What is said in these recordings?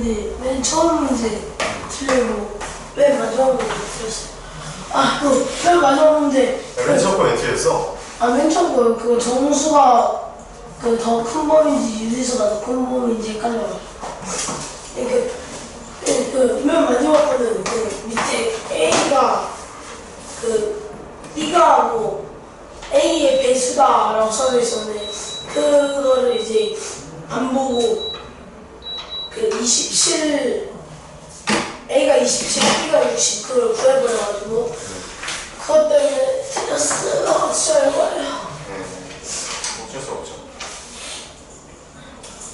근데 맨 처음 문제 틀리고 맨 마지막 문제 틀렸어요. 맨 마지막 문제. 맨 처음 거 왜 틀렸어? 맨 처음 거 그거 정수가 그 더 큰 범위인지 유리수가 더 큰 범위인지 헷갈려요. 맨 마지막 거는 그 밑에 A가 B가 뭐 A의 배수다라고 써져 있었는데 그거를 이제 안 보고 27 A가 27, B가 60 그걸 구해버려가지고 그것 때문에 틀렸어요. 진짜 해봐요. 어쩔 수 없죠.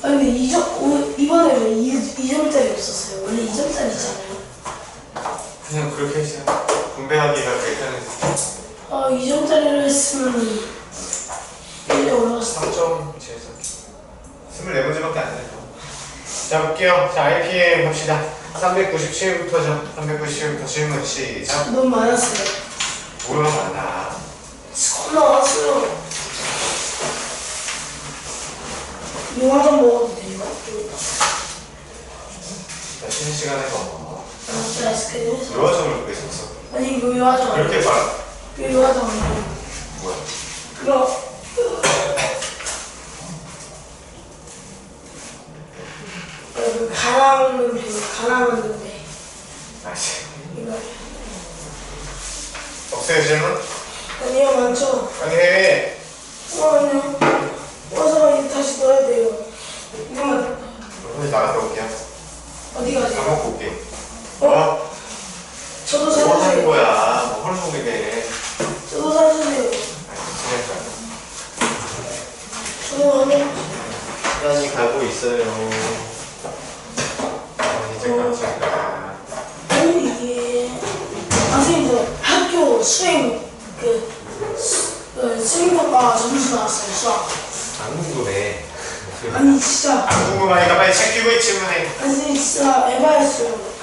근데 이번에 왜 2점짜리 없었어요? 원래 2점짜리 있잖아요. 그냥 그렇게 했어요. 분배하기가 괜찮았어요. 2점짜리로 했으면 1에 올라갔어. 3점 제에서 24문제밖에 안 돼요. 자, 볼게요. 자, IPM 봅시다. 397부터죠. 397부터 질문 시작. 너무 많았어요. 뭐가 많아? 겁나 많았어요. 용화점 먹어도 돼요? 자, 쉬는 시간에 먹어. 아이스크림 했어. 요화점을 구했었어. 아니 이거 요화점 그렇게 봐. 이거 요화점 아니에요. 뭐야? 그거 가라앉는 배 가라앉는 배 아씨. 이거 없어요, 질문? 아니요 많죠. 빨리 해. 아니요 와서 이제 다시 넣어야 돼요. 이거만 빨리 나갔다 올게요. 어디 밥 가세요? 먹고 올게. 어? 저도 뭐 하는 사주세요. 거야? 뭐 헐송이네. 저도 사주세요. 저도 하면 시간이 가고 있어요. 이제 깜짝이야. 이게 선생님 저 학교 수행 수행평가 점수 나왔어요. 수학. 안 궁금해. 아니 진짜 안 궁금하니까 빨리 책 끼고 질문해. 아니 진짜 에바였어요.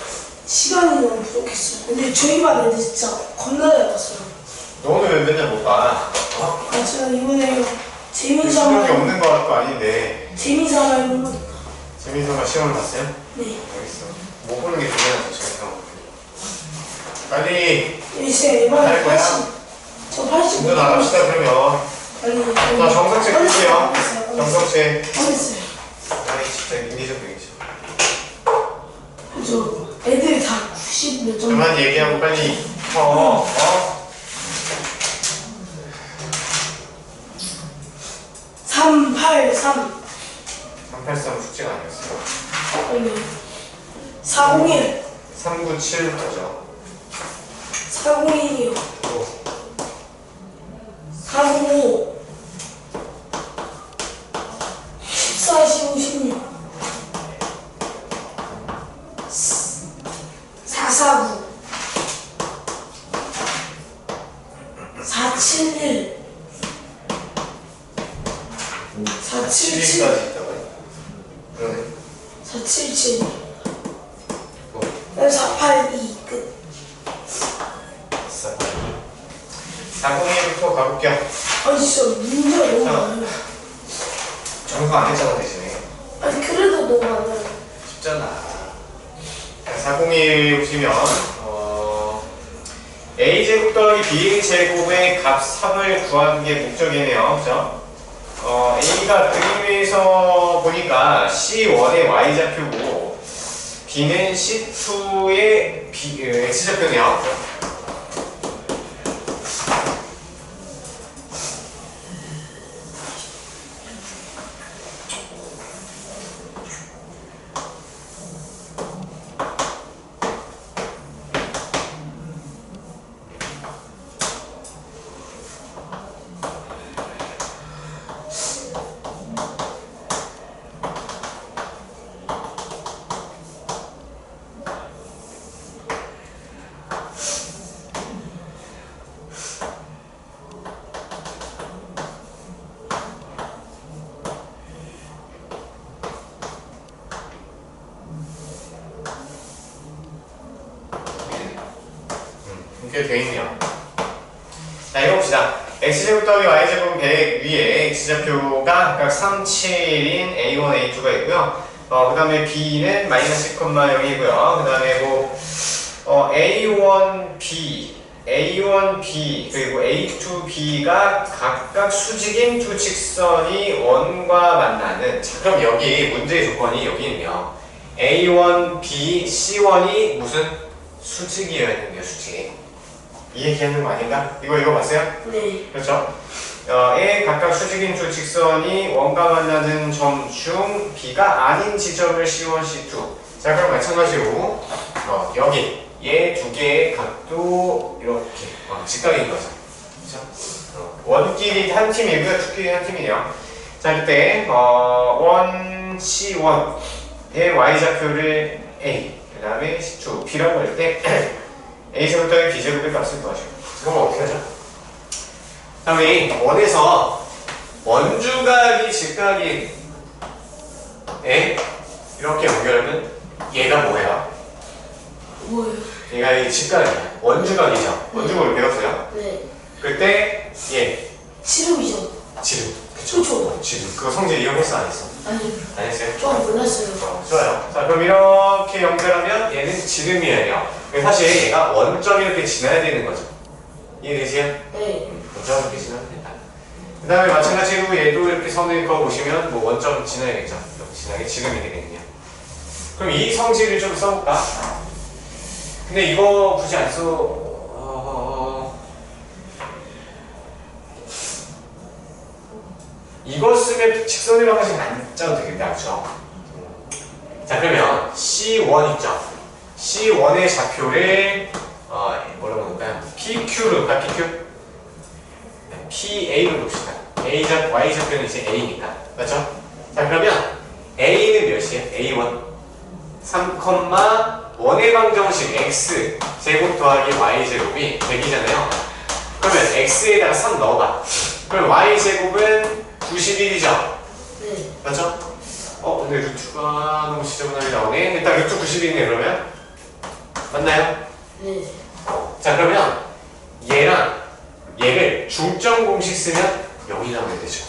시간이 너무 부족했어요. 근데 저희 반 애들 진짜 겁나 잘 봤어요. 너는 왜 맨날 못 봐? 어? 제가 이번에 재민이 수능이 삼아 없는 것도 아닌데. 재민이 삼아 있는 거. 재민서가 시험을 봤어요? 네. 알겠어. 못 보는 게 중요하죠, 재민서. 빨리 이제 에바는 할 거야? 80. 저 80. 먼저 나갑시다 그러면. 빨리. 자, 정석책 볼게요. 정석책. 어딨어요? 아니 진짜 인기적 되겠죠. 그죠. 애들이 다 90 몇 점. 그만 얘기하고 빨리 어? 383. 383 숙제가 아니었어요. 아니 401. 397부터죠. 401이요. 또 405. 14, 15, 16. 449. 471. 477. 7일까지 있다고요? 그러네. 477. 뭐? 482. 끝. 401부터 가볼게요. 아니 진짜 문제가 너무 많아요. 정수 안 했잖아 대신에. 아니 그래도 너무 많아요. 쉽잖아. 401 보시면 a제곱 더하기 b제곱의 값 3을 구하는 게 목적이네요. 그죠? a가 그림에서 보니까 C1의 y좌표고 b는 C2의 x좌표네요. 이렇게 되어있네요. 자, 이거 봅시다. x제곱 더하기 y제곱 100 위에 x좌표가 각각 3, 7인 a1, a2가 있고요. 그 다음에 b는 마이너스 1,0이고요. 그 다음에 뭐 a1b, a1b 그리고 a2b가 각각 수직인 두 직선이 원과 만나는. 자, 그럼 여기 문제의 조건이 여기는요. a1b, c1이 무슨 수직이어야 되는데요, 수직. 이 얘기하는 거 아닌가? 이거 봤어요? 네. 그렇죠? 에 각각 수직인 두 직선이 원과 만나는 점 중 B가 아닌 지점을 C1, C2. 자, 그럼 마찬가지로 여기 얘 두 개의 각도 이렇게 직각인 거죠. 그렇죠? 원끼리 한 팀이고요, 투끼리 한 팀이네요. 자, 그때 원 C1의 y좌표를 A, 그 다음에 C2, B라고 할 때 A제곱더하기 B제곱의 값을 구하죠. 그럼 어떻게 하죠? 자, 우리 원에서 원주각이 직각이 이렇게 연결하면 얘가 뭐예요? 뭐예요? 얘가 이 직각이야. 원주각이죠. 원주각을 배웠어요? 네. 그때 얘 지름이죠. 지름. 그쵸. 지름. 그거 성질 이용했어 안 했어? 아니, 안 했어요? 좀 몰랐어요. 좋아요. 자, 그럼 이렇게 연결하면 얘는 지름이에요. 사실 얘가 원점 이렇게 지나야 되는 거죠. 이해되세요? 네. 원점 이렇게 지나면 된다. 그 다음에 마찬가지로 얘도 이렇게 선을 그어보시면 뭐 원점 지나야겠죠. 이렇게 지나게 지름이 되겠네요. 그럼 이 성질을 좀 써볼까? 근데 이거 굳이 안 써. 이거 쓰면 직선으로 하지 안 짜도 되겠다, 그쵸? 자, 그러면 C1 있죠? C1의 좌표를 뭐라고 볼까요? PQ로 볼까? PQ? PA로 봅시다. Y좌표는 이제 A니까. 맞죠? 자, 그러면 A는 몇이에요? A1 3,1의 방정식 X 제곱 더하기 Y 제곱이 100이잖아요. 그러면 X에다가 3 넣어봐. 그럼 Y 제곱은 91이죠? 네. 맞죠? 근데 루트가 너무 지저분하게 나오네. 일단 루트 90이네, 그러면. 맞나요? 네. 자, 그러면 얘랑 얘를 중점 공식 쓰면 0이 나오게 되죠.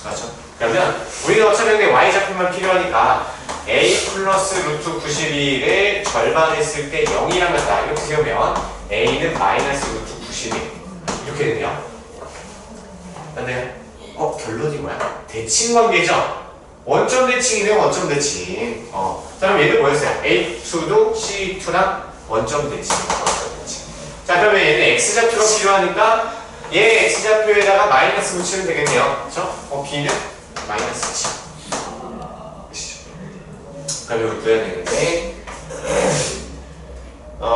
맞죠? 그러면 우리가 어차피 근데 Y좌표만 필요하니까 A 플러스 루트 91을 절반 했을 때 0이랑 같다. 이렇게 세우면 A는 마이너스 루트 91 이렇게 되네요. 맞나요? 결론이 뭐야? 대칭 관계죠? 원점 대칭이네요, 원점 대칭. 자, 그럼 얘는 뭐였어요? A2도 C2랑 원점 대칭. 자, 그러면 얘는 X좌표가 필요하니까 얘 X좌표에다가 마이너스 붙이면 되겠네요. 그쵸? B는 마이너스 7. 그럼 여기 구해야 되는데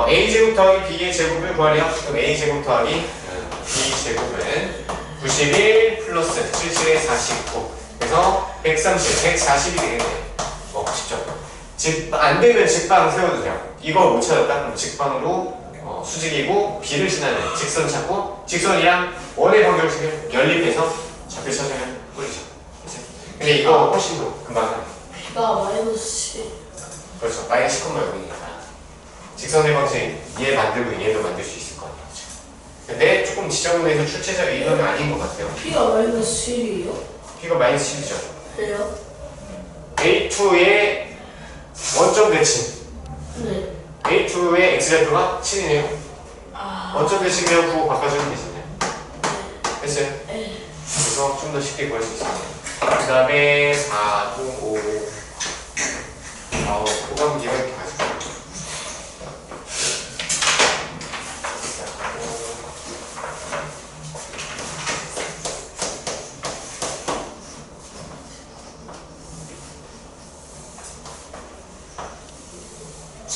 A제곱 더하기 B의 제곱을 구하래요. 그럼 A제곱 더하기 B제곱은 91 플러스 77에 49. 그래서 130, 140이 되겠네요. 쉽죠? 안 되면 직방 세워주세요. 이거 못 찾았다? 그럼 직방으로 수직이고 B를 지나는 직선 찾고 직선이랑 원의 방정식을 연립해서 좌표 찾으면 꿀이죠. 근데 이거 훨씬 더 금방 하네. B가 마이너스 10. 그렇죠. 마이너스 10,0이니까 직선의 방식 얘 만들고 얘도 만들 수 있을 거 아니에요. 근데 조금 지저분해서 출제자 이론은 아닌 것 같아요. B가 마이너스 7이에요? B가 마이너스 10이죠. 그래요? A2의 원점 대칭. 네. A2의 X좌표가 7이네요. 원점 대칭이면 그거 바꿔주면 되잖아요. 됐어요? 네. 그래서 좀 더 쉽게 구할 수 있어요. 그 다음에 4, 9, 5. 호감기가 이렇게 가지고.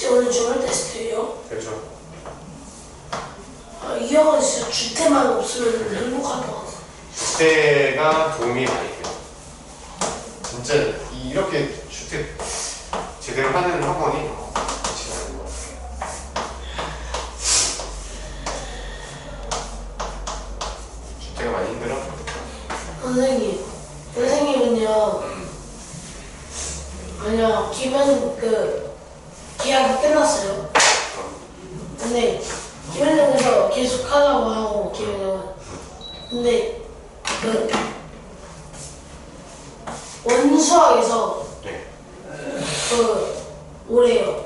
오늘 주말 테스트예요? 그렇죠. 이 형은 진짜 주태만 없으면 행복할 것 같아. 주택가 도움이 많이 돼요. 진짜 이렇게 주택 제대로 하는 학원이 좋지 않은 것 같아요. 주택가 많이 힘들어? 선생님은요, 그냥 계약이 끝났어요. 근데 기면역에서 계속 하라고 하고 기면역은. 근데 원수학에서 네. 오래요.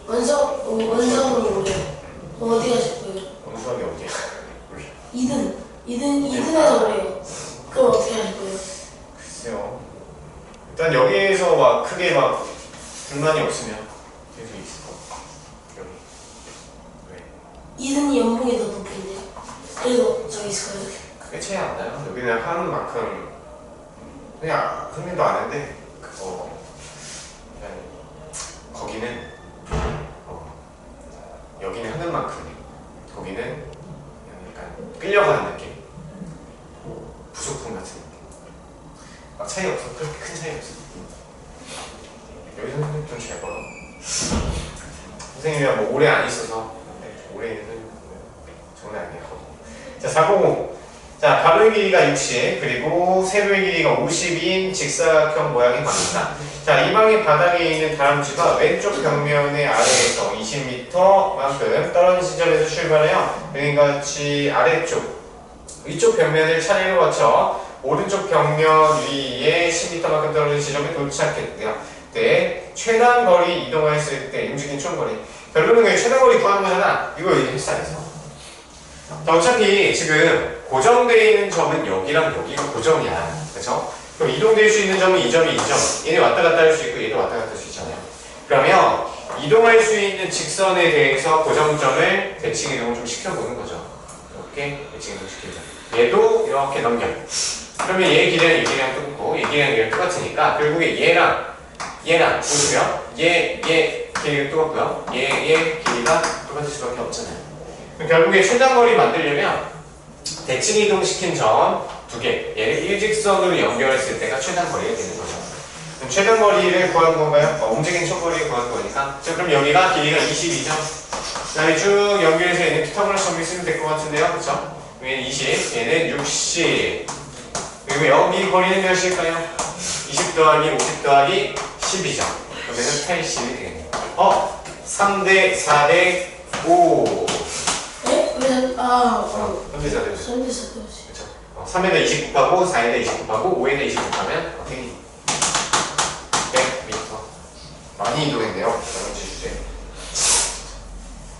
원성은 오래요. 어디 가실 거예요? 원수학이 어디야? 2등에서 오래요. 그럼 어떻게 하실 거예요? 글쎄요. 일단 여기에서 막 크게 막 불만이 없으면 계속 있을 거. 여기. 왜? 2등이 연봉이 더 높은데. 그래도 저기 있을 거예요. 크게 차이 안 나요. 여기는 하는 만큼 그냥 흥미도 아는데 그냥 거기는 여기는 하는 만큼 거기는 그냥 약간 끌려가는 느낌. 부속품 같은 느낌. 막 차이 없어. 그렇게 큰 차이 없어. 여기 선생님 좀 잘 벌어. 선생님이랑 뭐 오래 안 있어서 오래 있는 선생님 장난 아니에요. 자, 490. 자, 가로의 길이가 60 그리고 세로의 길이가 50인 직사각형 모양의 방입니다. 자, 이 방의 바닥에 있는 다람쥐가 왼쪽 벽면의 아래에서 20m만큼 떨어진 시점에서 출발해요. 그림같이 아래쪽 위쪽 벽면을 차례로 거쳐 오른쪽 벽면 위에 10m만큼 떨어진 지점에 도착했대요. 네, 최단 거리 이동했을 때 움직인 총 거리. 결론은 그냥 최단 거리 구하는 거잖아. 이거 얘기했어 안 했어? 자, 어차피 지금 고정되어 있는 점은 여기랑 여기가 고정이야. 그쵸? 그럼 이동될 수 있는 점은 이 점이 이 점. 얘네 왔다 갔다 할 수 있고 얘도 왔다 갔다 할 수 있잖아요. 그러면 이동할 수 있는 직선에 대해서 고정점을 대칭 이동을 좀 시켜보는 거죠. 이렇게 대칭 이동 시키자. 얘도 이렇게 넘겨. 그러면 얘 길이랑 이 길이랑 똑같고 얘 길이랑 얘랑 똑같으니까 결국에 얘랑 보시면 얘 길이가 똑같고요. 얘 길이가 똑같을 수밖에 없잖아요. 결국에 최단거리 만들려면 대칭 이동시킨 점 두 개, 얘를 일직선으로 연결했을 때가 최단거리가 되는 거죠. 그럼 최단거리를 구한 건가요? 움직인 총거리를 구한 거니까. 자, 그럼 여기가 길이가 22죠. 그 다음에 쭉 연결해서 얘는 피타고라스 정리 쓰면 될 것 같은데요. 그쵸? 얘는 20, 얘는 60. 그리고 여기 거리는 몇일까요? 20 더하기 50 더하기 10이죠. 그러면 80이 되겠네요. 3대 4대 5. 네? 왜? 3대 4대 5. 3대 4대 5. 그쵸? 3에다 20 곱하고 4에다 20 곱하고 5에다 20 곱하면 어떻게 100m. 많이 이동했네요. 나머지 주제.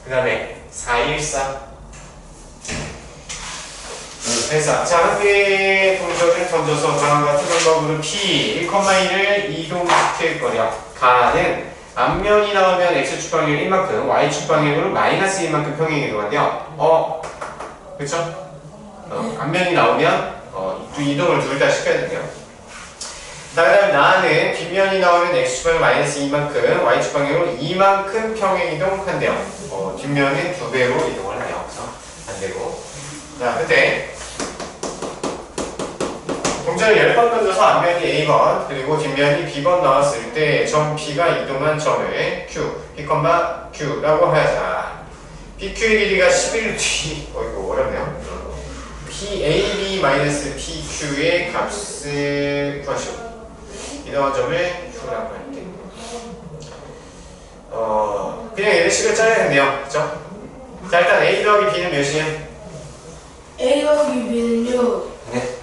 그 다음에 414. 그래서 자, 한 개의 동전을 던져서 다음과 같은 방법으로 P 1,1을 이동시킬 거래요. 가는 앞면이 나오면 X축 방향 1만큼, Y축 방향으로 마이너스 1만큼 평행 이동한대요. 그쵸? 앞면이 나오면 두 이동을 둘 다 시켜야 돼요. 그 다음에 나는 뒷면이 나오면 X축 방향 마이너스 2만큼, Y축 방향으로 2만큼 평행 이동한대요. 뒷면은 2배로 이동을 하네요. 그래서 안 되고. 자, 그때 동전을 10번 던져서 앞면이 A번 그리고 뒷면이 B번 나왔을 때 점 B가 이동한 점을 Q, P,Q라고 하자. PQ의 길이가 11루트 이거 어렵네요. PAB-PQ의 값을 구하시오. 이동한 점을 Q라고 할 때 그냥 얘를 식을 짜야겠네요. 그쵸? 자, 일단 A 더하기 B는 몇이에요? A 더하기 B는요. 네.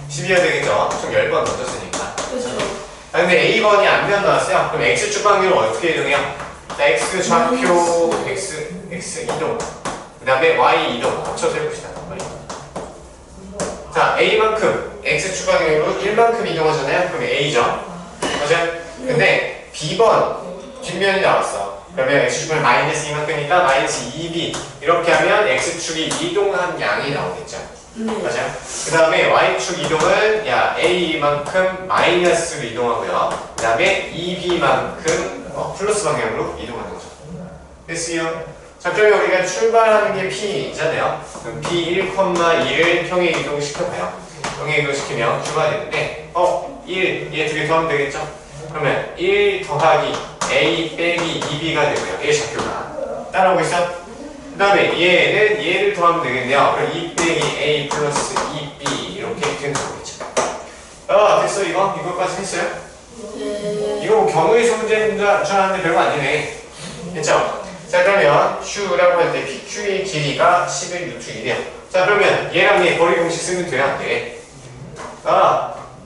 12가 되겠죠? 총 10번 던졌으니까. 그렇죠. 근데 A번이 앞면 나왔어요. 그럼 X축 방향으로 어떻게 이동해요? 자, X 좌표 X 이동. 그 다음에 Y 이동. 합쳐서 해봅시다. 자, A만큼 X축 방향으로 1만큼 이동하잖아요. 그럼 A죠. 맞아요? 근데 B번 뒷면이 나왔어. 그러면 X축 방향 마이너스 2만큼이니까 마이너스 2B. 이렇게 하면 X축이 이동한 양이 나오겠죠. 맞아요? 그 다음에 Y축 이동은 A만큼 마이너스로 이동하고요. 그 다음에 2B만큼 플러스 방향으로 이동하는 거죠. 됐어요? 저쪽에 우리가 출발하는 게 P잖아요. 그럼 P1,1을 평행 이동시켜봐요. 평행 이동시키면 출발되는데 1, 얘 두 개 더하면 되겠죠? 그러면 1 더하기 A 빼기 2B가 되고요. 얘 좌표가 따라오고 있어? 그 다음에 얘를 더하면 되겠네요. 그럼 2 빼기 A 플러스 2B 이렇게 되는 거겠죠. 됐어 이거? 이거까지 했어요? 네. 이거 뭐 경우에서 문제인 줄 알았는데 별거 아니네. 됐죠? 자, 그러면 Q라고 할 때 PQ의 길이가 11루트1이에요. 자, 그러면 얘랑 얘 거리 공식 쓰면 돼요? 안 돼?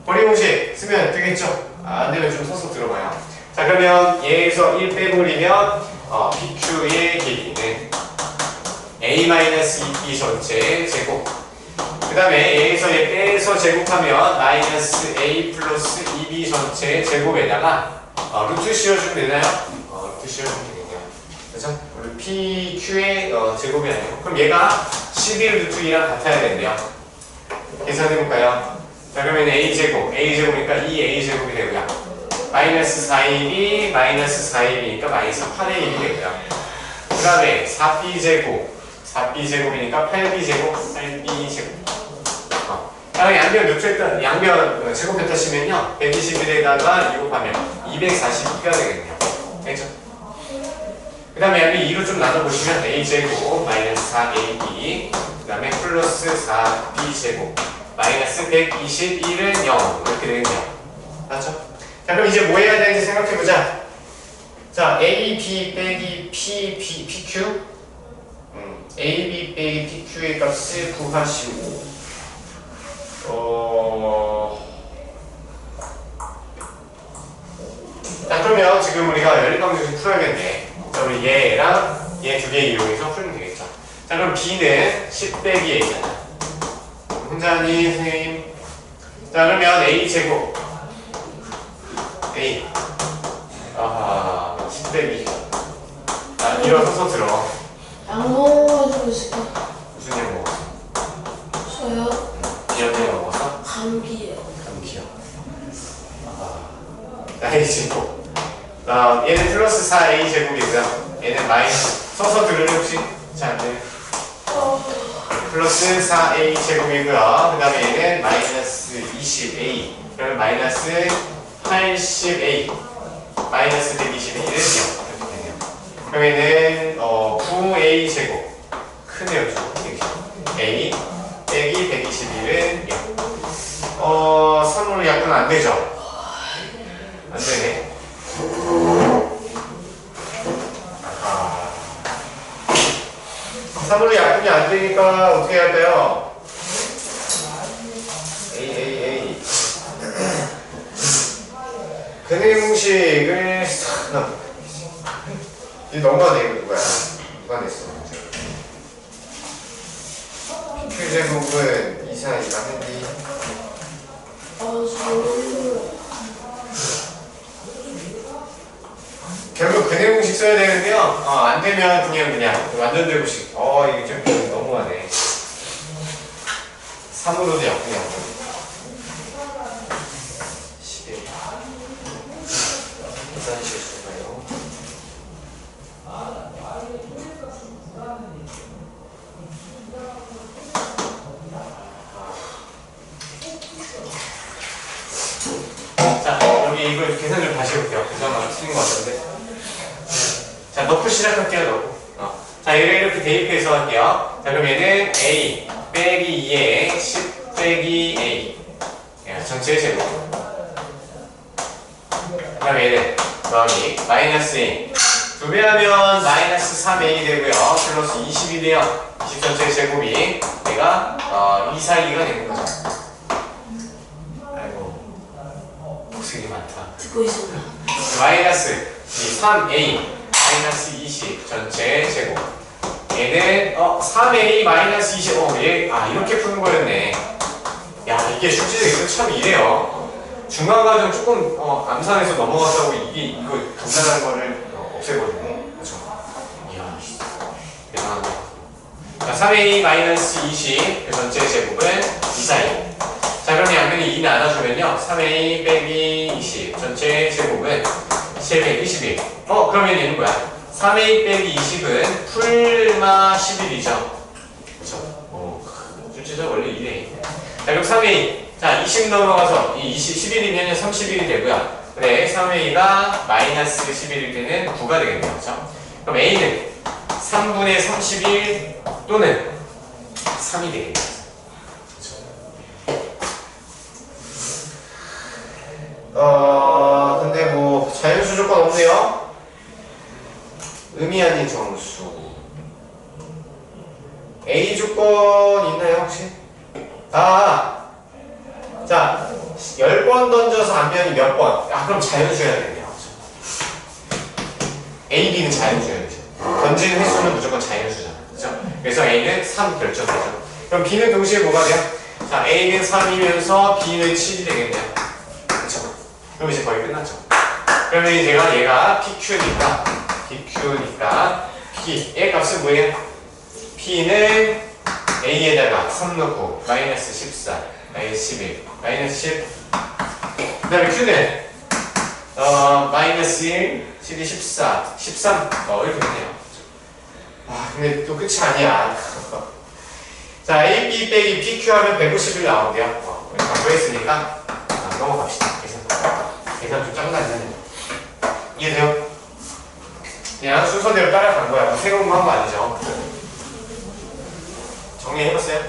거리 공식 쓰면 되겠죠? 안 되면 좀 서서 들어봐요. 자, 그러면 얘에서 1 빼버리면 PQ의 길이는 A-2B 전체 제곱. 그 다음에 A에서 얘 빼서 제곱하면 마이너스 A 플러스 2B 전체 제곱에다가 루트 씌워주면 되나요? 루트 씌워주면 되겠네요. 그죠? 우리 PQ의 제곱이 아니고. 그럼 얘가 11 루트 2랑 같아야 되는데요. 계산해볼까요? 자, 그러면 A제곱이니까 2A제곱이 되고요. 마이너스 4AB, 마이너스 4AB니까 마이너스 8AB이 되고요. 그 다음에 4B제곱이니까 8B제곱, 8B제곱. 양변 루트했던, 양변 제곱했다 치면요. 121에다가 2 곱하면 242가 되겠네요. 됐죠? 그 다음에 여기 2로 좀 나눠보시면 A제곱, 마이너스 4AB, 그 다음에 플러스 4B제곱, 마이너스 121은 0. 이렇게 되겠네요. 맞죠? 자, 그럼 이제 뭐 해야 되는지 생각해보자. 자, AB 빼기 PQ. AB 빼기 PQ의 값을 구하시고, 자, 그러면 지금 우리가 연립방정식 풀어야겠네. 자, 우리 얘랑 얘 두 개 이용해서 풀면 되겠죠. 자, 그럼 B는 10 빼기 A잖아. 혼자니, 선생님? 자, 그러면 A제곱. A. 10 빼기. 자, 일어서서 들어. 양보해주고 있을까? 무슨 약 먹었어? 저요? 비염약 먹었어? 감기요. 감기요. A제곱. 얘는 플러스 4A제곱이고요. 얘는 마이너스. 서서 들으면 혹시? 자, 네. 플러스 4A제곱이고요. 그 다음에 얘는 마이너스 20A. 그러면 마이너스 80A. 마이너스 120A는 0. 이렇게 되네요. 그럼 얘는 9A제곱. 크네요, 좀. A 빼기 121은 0. 3으로 약분 안 되죠? 안 되네. 3으로 약분이 안 되니까 어떻게 할까요? A. 근의 공식을 이게 너무하네. 이거 누가 냈어? Q제곱은 이상이가 한디. 결국 근의 공식 써야 되는데요. 안 되면 그냥 완전 대구식. 이게 좀 너무하네. 3으로도 약분이 안 돼. 11. 계산실수가요. 자, 여기 이거 계산 좀 다시 해볼게요. 계산만 틀린 것 같은데. 자, 넣고 시작할게요, 넣고. 자, 얘를 이렇게 대입해서 할게요. 자, 그럼 얘는 A 빼기 2에 10 빼기 A. 전체 제곱. 그 다음에 얘는 더하기 마이너스 A. 2배 하면 마이너스 3A 되고요. 플러스 20이 돼요. 20 전체 제곱이 얘가 2, 4, 2가 되는 거죠. 아이고, 복식이 많다. 듣고 있습니다. 마이너스 3A 마이너스 20 전체 제곱. 얘는 3A 마이너스 20. 얘 이렇게 푸는 거였네. 야, 이게 실질적으로 참 이래요. 중간과정 조금 암산해서 넘어갔다고 이거 간단한 거를 없애버리네. 그렇죠? 이야, 대단하다. 자, 3A 마이너스 20 그 전체 제곱은 2, 4, 2. 자, 그럼 양변이 2 나눠주면요. 3A 빼기 20 전체 제곱은 721. 그러면 얘는 뭐야? 3A 빼기 20은 풀마 11이죠. 그쵸? 실제적 원래 2대. 자, 그럼 3A. 자, 20 넘어가서 이 11이면 31이 되고요. 그래, 3A가 마이너스 11일 때는 9가 되겠네요. 그쵸? 그럼 A는 3분의 31 또는 3이 되겠네요. 근데 뭐 자연수 조건 없네요. 의미 아닌 정수. A 조건 있나요 혹시? 자, 10번 던져서 안면이 몇 번? 아, 그럼 자연수여야 되네요. A, B는 자연수여야 되죠. 던지는 횟수는 무조건 자연수잖아. 그죠? 그래서 A는 3 결정되죠. 그럼 B는 동시에 뭐가 돼요? 자, A는 3이면서 B는 7이 되겠네요. 그쵸? 그럼 이제 거의 끝났죠. 그러면 얘가 PQ니까 P, 얘 값은 뭐예요? P는 A에다가 3 넣고 마이너스 14, 마이너스 11, 마이너스 10. 그 다음에 Q는 마이너스 1, 12, 14, 13 이렇게 되네요. 아, 근데 또 끝이 아니야. 자, A, B 빼기 PQ 하면 151 나오는데요. 우리 공부했으니까 넘어갑시다. 계산 좀 짱나네. 이해돼요? 그냥 순서대로 따라간 거야. 새로운 거 한 거 아니죠? 정리해봤어요?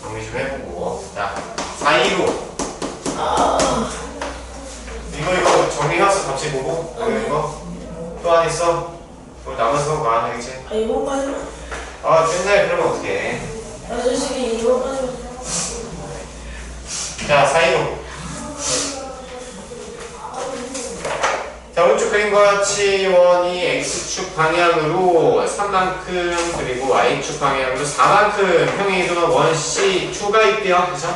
정리 좀 해보고. 자, 425. 이거 정리해왔어. 답지 보고. 이거 또 안 했어? 또 남아서 거 안 하겠지? 이번까지만. 맨날 그러면 어떡해. 솔직히 이번까지만. 자, 425. 자, 오른쪽 그림과 같이 원이 X축 방향으로 3만큼 그리고 Y축 방향으로 4만큼 평행이동한 원 C2가 있대요. 그죠?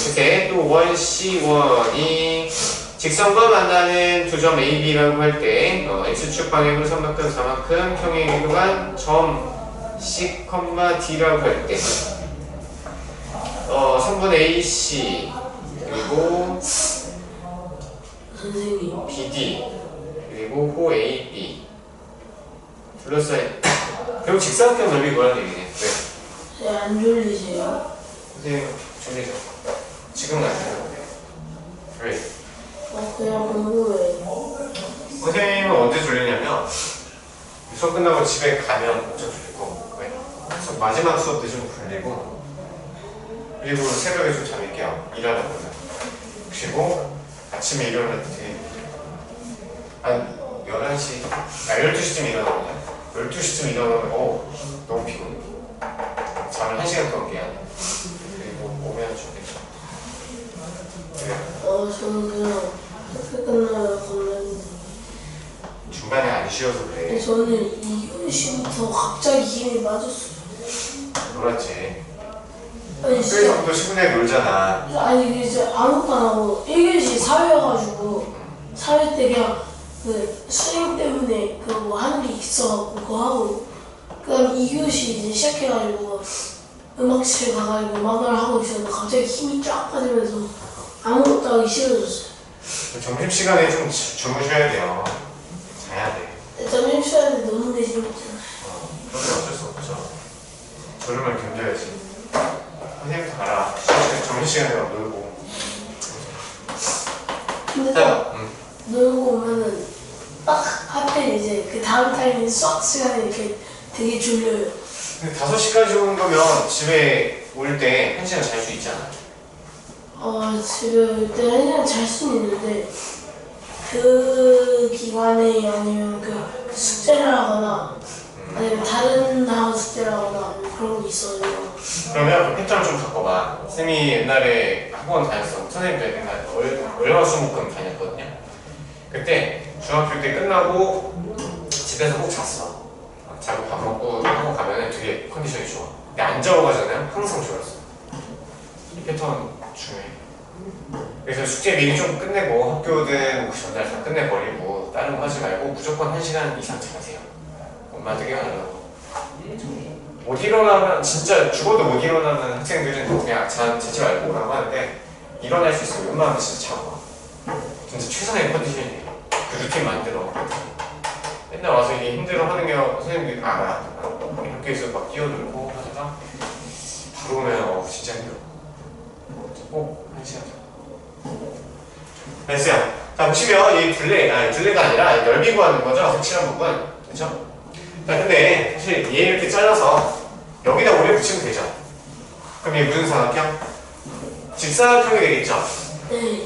이렇게 또 원 C1이 직선과 만나는 두 점 A, B라고 할 때 X축 방향으로 3만큼, 4만큼 평행이동한 점 C, D라고 할 때 3분 AC 그리고 선생님. BD 그리고 호 AB 둘러싸인 결국 직사각형 넓이 구하는 얘기네. 왜? 안 졸리세요? 선생님 졸리죠? 지금은 안 돼요. 왜? 그냥 궁금해요. 선생님은 언제 졸리냐면 수업 끝나고 집에 가면 엄청 졸리고 왜? 수업 마지막 수업 때 좀 졸리고 그리고 새벽에 좀 잠이 깨요. 일하다 보면 그리고 아침에 일어날 때 한 11시, 12시쯤 일어나거든요. 12시쯤 일어나면 너무 피곤해. 잠을 1시간 동안 깨야 돼. 그리고 오면 좋겠죠. 저는 그냥 학교 끝나면 보면 중간에 안 쉬어서 그래. 저는 2교시부터 갑자기 힘이 빠졌어요. 놀았지. 아니 학교에서부터 10분에 놀잖아. 아니 이제 아무것도 안 하고 1교시 사회여가지고 사회 때 그냥 그 수행 때문에 그 뭐 하는 게 있어갖고 그거 하고 그다음 2교시 이제 시작해가지고 음악실 가가지고 음악을 하고 있었는데 갑자기 힘이 쫙 빠지면서 아무것도 하기 싫어졌어요. 점심시간에 좀 주무셔야 돼요. 자야 돼. 점심시간에 노는 게 재밌잖아요. 그건 어쩔 수 없죠. 졸음을 견뎌야지. 선생님도 가라. 점심시간에 막 놀고. 근데 딱 놀고 오면은 딱 하필 이제 그 다음 타임인 수학 시간에 이렇게 되게 졸려요. 근데 5시까지 오는 거면 집에 올 때 1시간 잘 수 있잖아. 집에 올 때 1시간 잘 수는 있는데 그 기간에 아니면 그 숙제를 하거나 아니면 다른 학원 숙제를 하거나 그런 게 있어요. 그러면 그 패턴을 좀 바꿔봐. 쌤이 옛날에 학원 다녔어. 선생님도 옛날에 월화수목금 다녔거든요. 그때 중학교 때 끝나고 집에서 꼭 잤어. 자고 밥 먹고 하고 가면은 되게 컨디션이 좋아. 근데 안 자고 가잖아요. 항상 졸았어. 이 패턴 중요해. 그래서 숙제 미리 좀 끝내고 학교든 그 전날 다 끝내버리고 다른 거 하지 말고 무조건 1시간 이상 자세요. 엄마한테 깨어나려고. 못 일어나면 진짜 죽어도 못 일어나는 학생들은 그냥 자지 말고 오라고 하는데 일어날 수 있으면 웬만하면 진짜 자고 와. 진짜 최선의 컨디션이에요. 그 루틴 만들어. 맨날 와서 이게 힘들어 하는 게 선생님들이 알아. 이렇게 해서 막 뛰어들고 하다가 바로 오면 진짜 힘들어. 꼭 1시간 자. 됐어요. 자, 보시면 이 둘레가 아니라 넓이 구하는 거죠. 색칠한 부분. 그렇죠? 자, 근데 사실 얘 이렇게 잘라서 여기다 오래 붙이면 되죠. 그럼 얘 무슨 삼각형? 직사각형이 되겠죠? 네.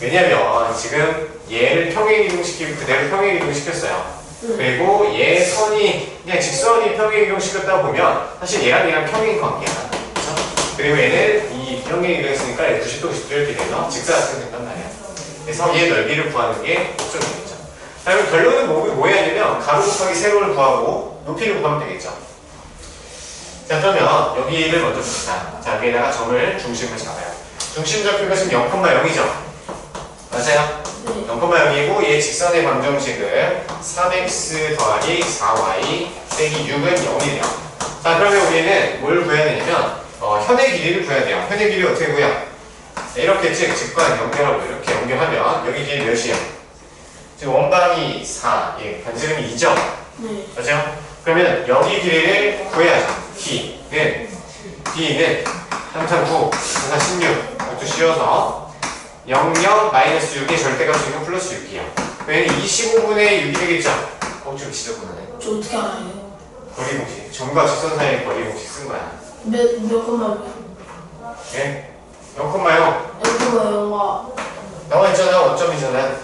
왜냐면 지금 얘를 평행이동시키고 그대로 평행이동시켰어요. 그리고 얘 선이 그냥 직선이 평행이동시켰다 보면 사실 얘랑 평행 관계야. 그렇죠? 그리고 얘는 이 이런 게 있으니까 90도 90도 이렇게 돼서 직사각형이 된단 말이야. 그래서 얘 넓이를 구하는 게 목적이겠죠. 자, 그럼 결론은 뭐 해야 되면 가로 곱하기 세로를 구하고 높이를 구하면 되겠죠. 자, 그러면 여기를 먼저 봅시다. 자, 여기에다가 점을 중심을 잡아요. 중심 좌표가 지금 0,0이죠? 맞아요? 네. 0,0이고 얘 직선의 방정식은 3x 더하기 4y 빼기 6은 0이네요. 자, 그러면 우리는 뭘 구해야 되냐면 현의 길이를 구해야 돼요. 현의 길이 어떻게 구해요? 자, 이렇게 직관 연결하고 이렇게 연결하면 여기 길이 몇이에요? 지금 원방이 4, 예, 반지름이 2죠? 네. 맞죠? 그러면 여기 길이를 구해야죠. B는 항상 9, 항상 16 이것도 씌워서 0, 0, 마이너스 6의 절대값이면 플러스 6이요. 그러면 25분의 6이 되겠죠? 좀 지저분하네. 저 어떻게 알아요? 거리 공식. 점과 직선 사이의 거리 공식 쓴 거야. 몇 콤마 예? 0,0. 0,0과 나와 있잖아. 원점이잖아.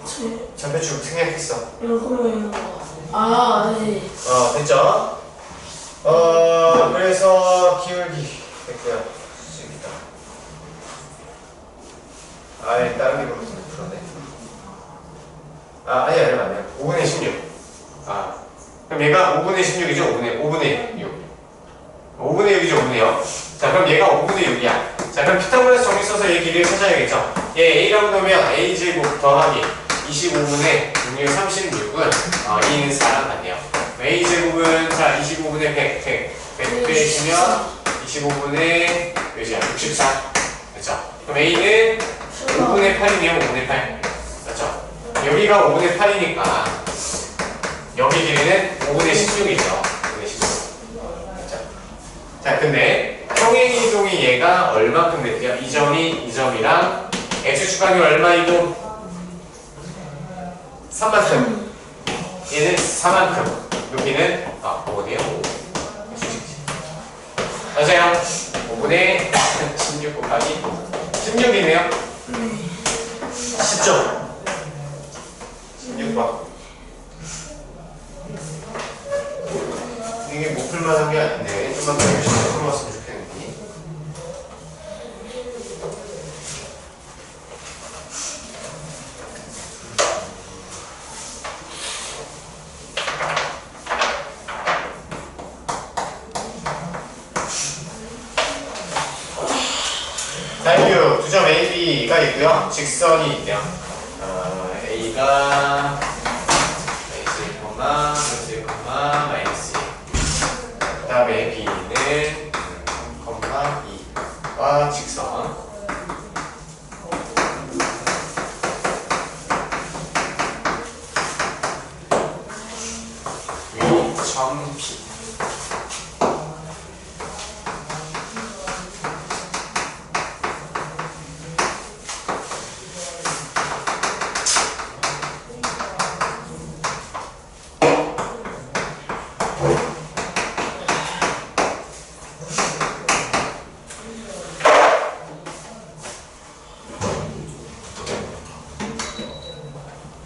제 전배축 생략했어. 0,0과 네. 됐죠? 그래서 기울기 됐고요. 수직이다. 아예 다른 게 풀었네. 아니야, 맞네요. 5분의 16. 그럼 얘가 5분의 16이죠? 5분의 6. 5분의 6이죠? 5분의 0. 자, 그럼 얘가 5분의 6이야. 자, 그럼 피타고라스 정리 써서 얘 길이를 찾아야겠죠? 얘 A라고 놓으면 A제곱 더하기 25분의 6, 36은 2는 4랑 같네요. A제곱은 자 25분의 100 빼시면 25분의 몇이야? 64. 그렇죠? 그럼 A는 5분의 8이네요. 5분의 8. 그렇죠? 여기가 5분의 8이니까 여기 길이는 5분의 16이죠. 5분의 16. 그렇죠? 자, 근데 평행이동이 얘가 얼마큼 됐대요? 이 점이 이 점이랑 X축각이 얼마이고? 3만큼. 얘는 4만큼. 여기는 5분의 5. 맞아요. 5분의 16 곱하기 16이네요. 10점. 16번. 이게 못 풀만한 게 아닌데 좀만 더 열심히 풀어봤으면 좋겠는데. 자유 두 점 A, B가 있고요. 직선이 있대요. A가 마이너스 1, 플러스 1, 마이너스 1. 그 다음에 B는 2와 직선. 점 P.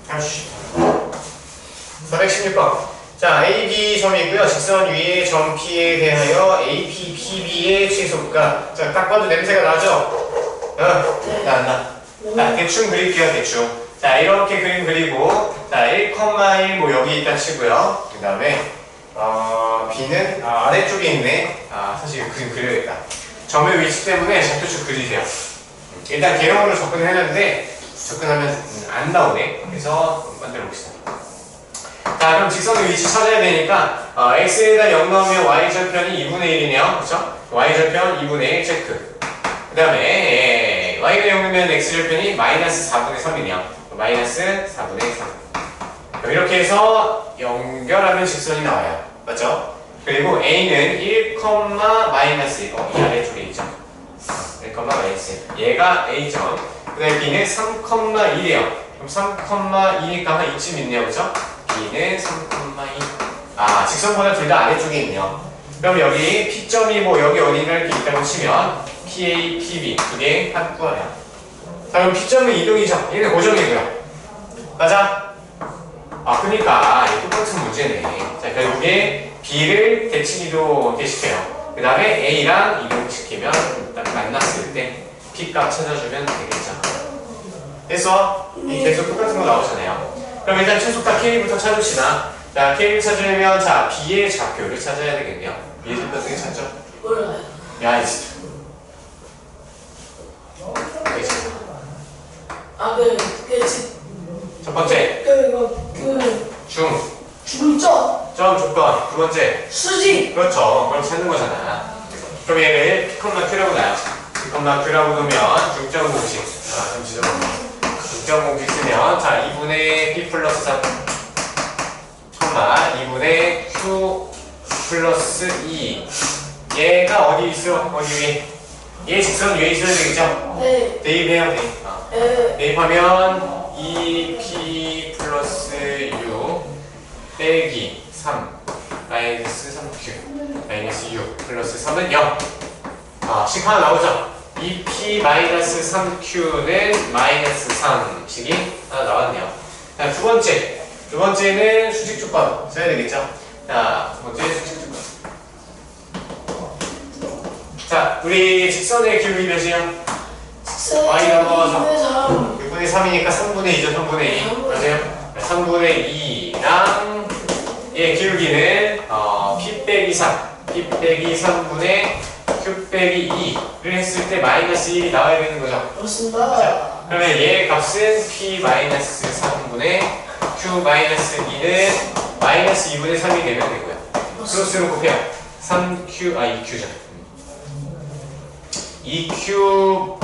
아쉬. 416번. 자, AB 점이 있고요. 직선 위에 점 P에 대하여 AP, PB의 최소가. 자, 딱 봐도 냄새가 나죠? 나. 자, 대충 그릴게요, 대충. 자, 이렇게 그림 그리고, 자, 1,1 뭐 여기 있다 치고요. 그 다음에, B는, 아래쪽에 있네. 사실 그림 그려야겠다. 점의 위치 때문에 좌표축 그리세요. 일단 개념으로 접근을 했는데, 접근하면 안 나오네. 그래서 만들어 봅시다. 자, 그럼 직선의 위치 찾아야 되니까 x에다 0 넣으면 y절편이 2분의 1이네요. 그쵸? y절편 2분의 1 체크. 그 다음에 y가 0 넣으면 x절편이 마이너스 4분의 3이네요. 마이너스 4분의 3. 그럼 이렇게 해서 연결하면 직선이 나와요. 맞죠? 그리고 a는 1, 마이너스 1. 이 아래쪽에 있죠. 1, 마이너스 1. 얘가 a점. 그 다음에 b는 3,2이에요. 그럼 3,2니까 한 이쯤 있네요. 그쵸? b는 3,2. 직선보다 둘 다 아래쪽에 있네요. 그럼 여기 P점이 뭐 여기 어딘가 이렇게 있다고 치면 PA, PB 두 개 합구하네요. 자, 그럼 P점은 이동이죠. 얘는 고정이고요. 맞아? 그니까 이게 똑같은 문제네. 자, 결국에 B를 대칭 이동 대시켜요. 그 다음에 A랑 이동시키면 딱 만났을 때 P값 찾아주면 되겠죠. 됐어? 이 계속 똑같은 거 나오잖아요. 그럼 일단 최소값 K부터 찾읍시다. 자, K를 찾으려면 자 B의 좌표를 찾아야 되겠네요. B의 좌표 어떻게 찾죠? 몰라요. 야, 이 진짜. 아, 첫 번째 중점 점 조건. 두 번째 수직. 그렇죠. 그럼 찾는 거잖아. 그럼 얘를 P컴마 Q라고 놔요. P컴마 Q라고 놓으면 중점 공식. 아, 좀 지저분해. 중점 공식 쓰면 자 2분의 P 플러스 3 컴마 2분의 Q 플러스 2 얘가 어디 있어? 어디 위에? 얘 직선 위에 있어야 되겠죠? 네. 대입해요. 대입. 네. 대입하면 2P 플러스 U 빼기 3 마이너스 3Q 마이너스 6 플러스 3은 0. 식 하나 나오죠? 2P 마이너스 3Q는 마이너스 3식이 하나 나왔네요. 자, 두 번째는 수직 조건 써야 되겠죠? 자, 두 번째 수직 조건. 자, 우리 직선의 기울기 몇이에요? y 넘어가서 6분의 3이니까 3분의 2죠. 3분의 2 맞아요? 3분의 2랑 얘 기울기는 P 빼기 3 P 빼기 3분의 Q 빼기 2를 했을 때 마이너스 1이 나와야 되는 거죠. 그렇습니다. 자, 그러면 얘 값은 P 마이너스 3분의 Q 마이너스 2는 마이너스 2분의 3이 되면 되고요. 크로스로 곱해요. 3Q 2Q죠. 2Q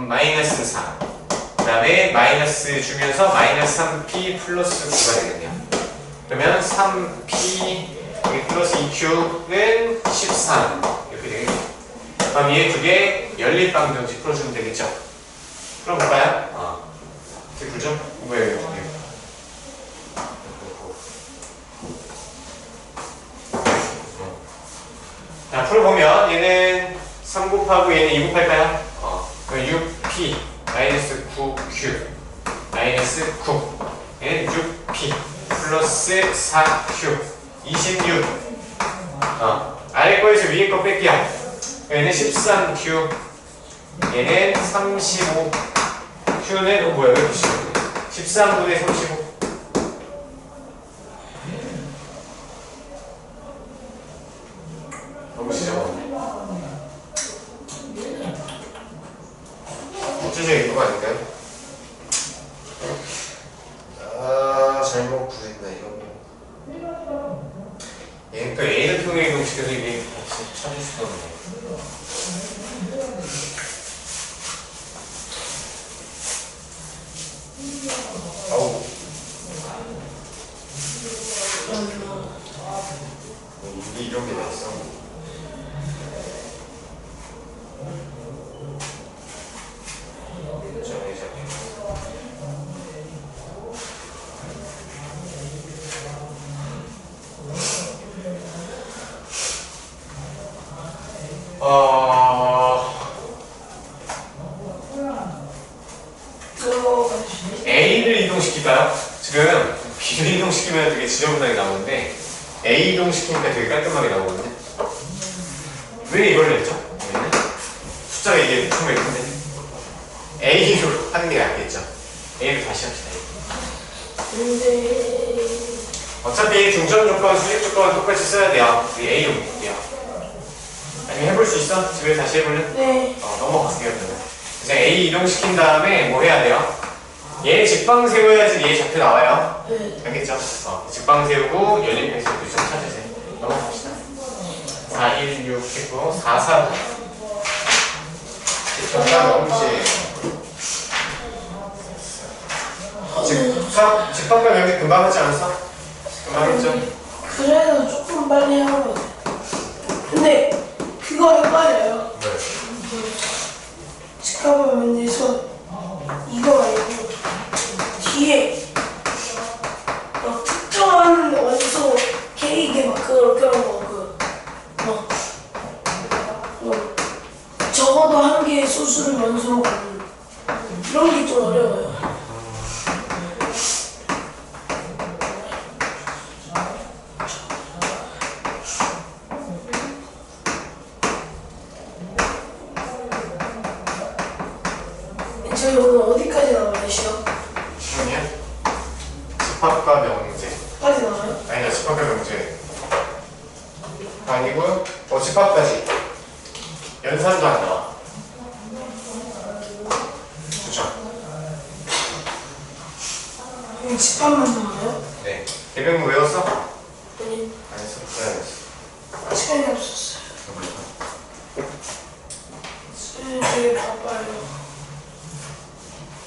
마이너스 4. 그 다음에 마이너스 주면서 마이너스 3P 플러스 9가 되겠네요. 그러면 3P 플러스 2Q는 13 이렇게 되겠네요. 그럼 얘 두 개 연립방정식 풀어주면 되겠죠? 풀어볼까요? 어떻게 풀죠? 왜? 자, 풀어보면 얘는 3 곱하고 얘는 2 곱할까요? 그럼 6P 마이너스 9Q 마이너스 9 얘는 6P 플러스 4Q 26 아래 거에서 위에 거 뺄게요. 얘는 13Q 얘는 35 Q는 뭐야 왜 이렇게 쉬워 13분의 35 너무 지저분해. 우주적 이유가 아닌가요? 잘못 구했나 이거. 얘는 또 A를 통해 이동시켜서 이게 찾을 수가 없네. 아우. 이런 게 다 있어. A를 이동시킬까요? 지금 B를 이동시키면 되게 지저분하게 나오는데 A 이동시키니까 되게 깔끔하게 나오거든요. 왜 이걸 냈죠? 우리는 숫자가 이게 정말 큰데 A로 하는 게 낫겠죠. A를 다시 합시다. 어차피 중점 조건, 수직 조건 똑같이 써야 돼요. 우리 A로 볼게요. 아니면 해볼 수 있어? 집에 다시 해볼래? 네. 넘어갈게요. 그래서 A 이동시킨 다음에 뭐 해야 돼요? 얘 직방 세워야지 얘 좌표 나와요. 네. 알겠죠? 직방 세우고 연립 팩스도 좀 찾으세요. 넘어갑시다. 4, 1, 6 했고 4, 4 직방과 연립 금방 하지 않았어? 금방 했죠? 그래도 조금 빨리 하면 돼. 근데 그거 헷갈려요. 네. 직감을 왼에서 이거 말고 뒤에 막 특정한 원소 K게 막 그렇게 하는 거 적어도 한 개의 소수를 원소로 갖는 이런 게 좀 어려워요. 문제. 까지 나와요? 아니다, 집합까지 문제. 아니고, 집합까지. 연산도 안 나와. 좋죠? 그럼 집합만 나와요? 네. 대변문 외웠어? 아니, 안 했어. 왜 안 했어? 시간이 없었어요. 되게 바빠요.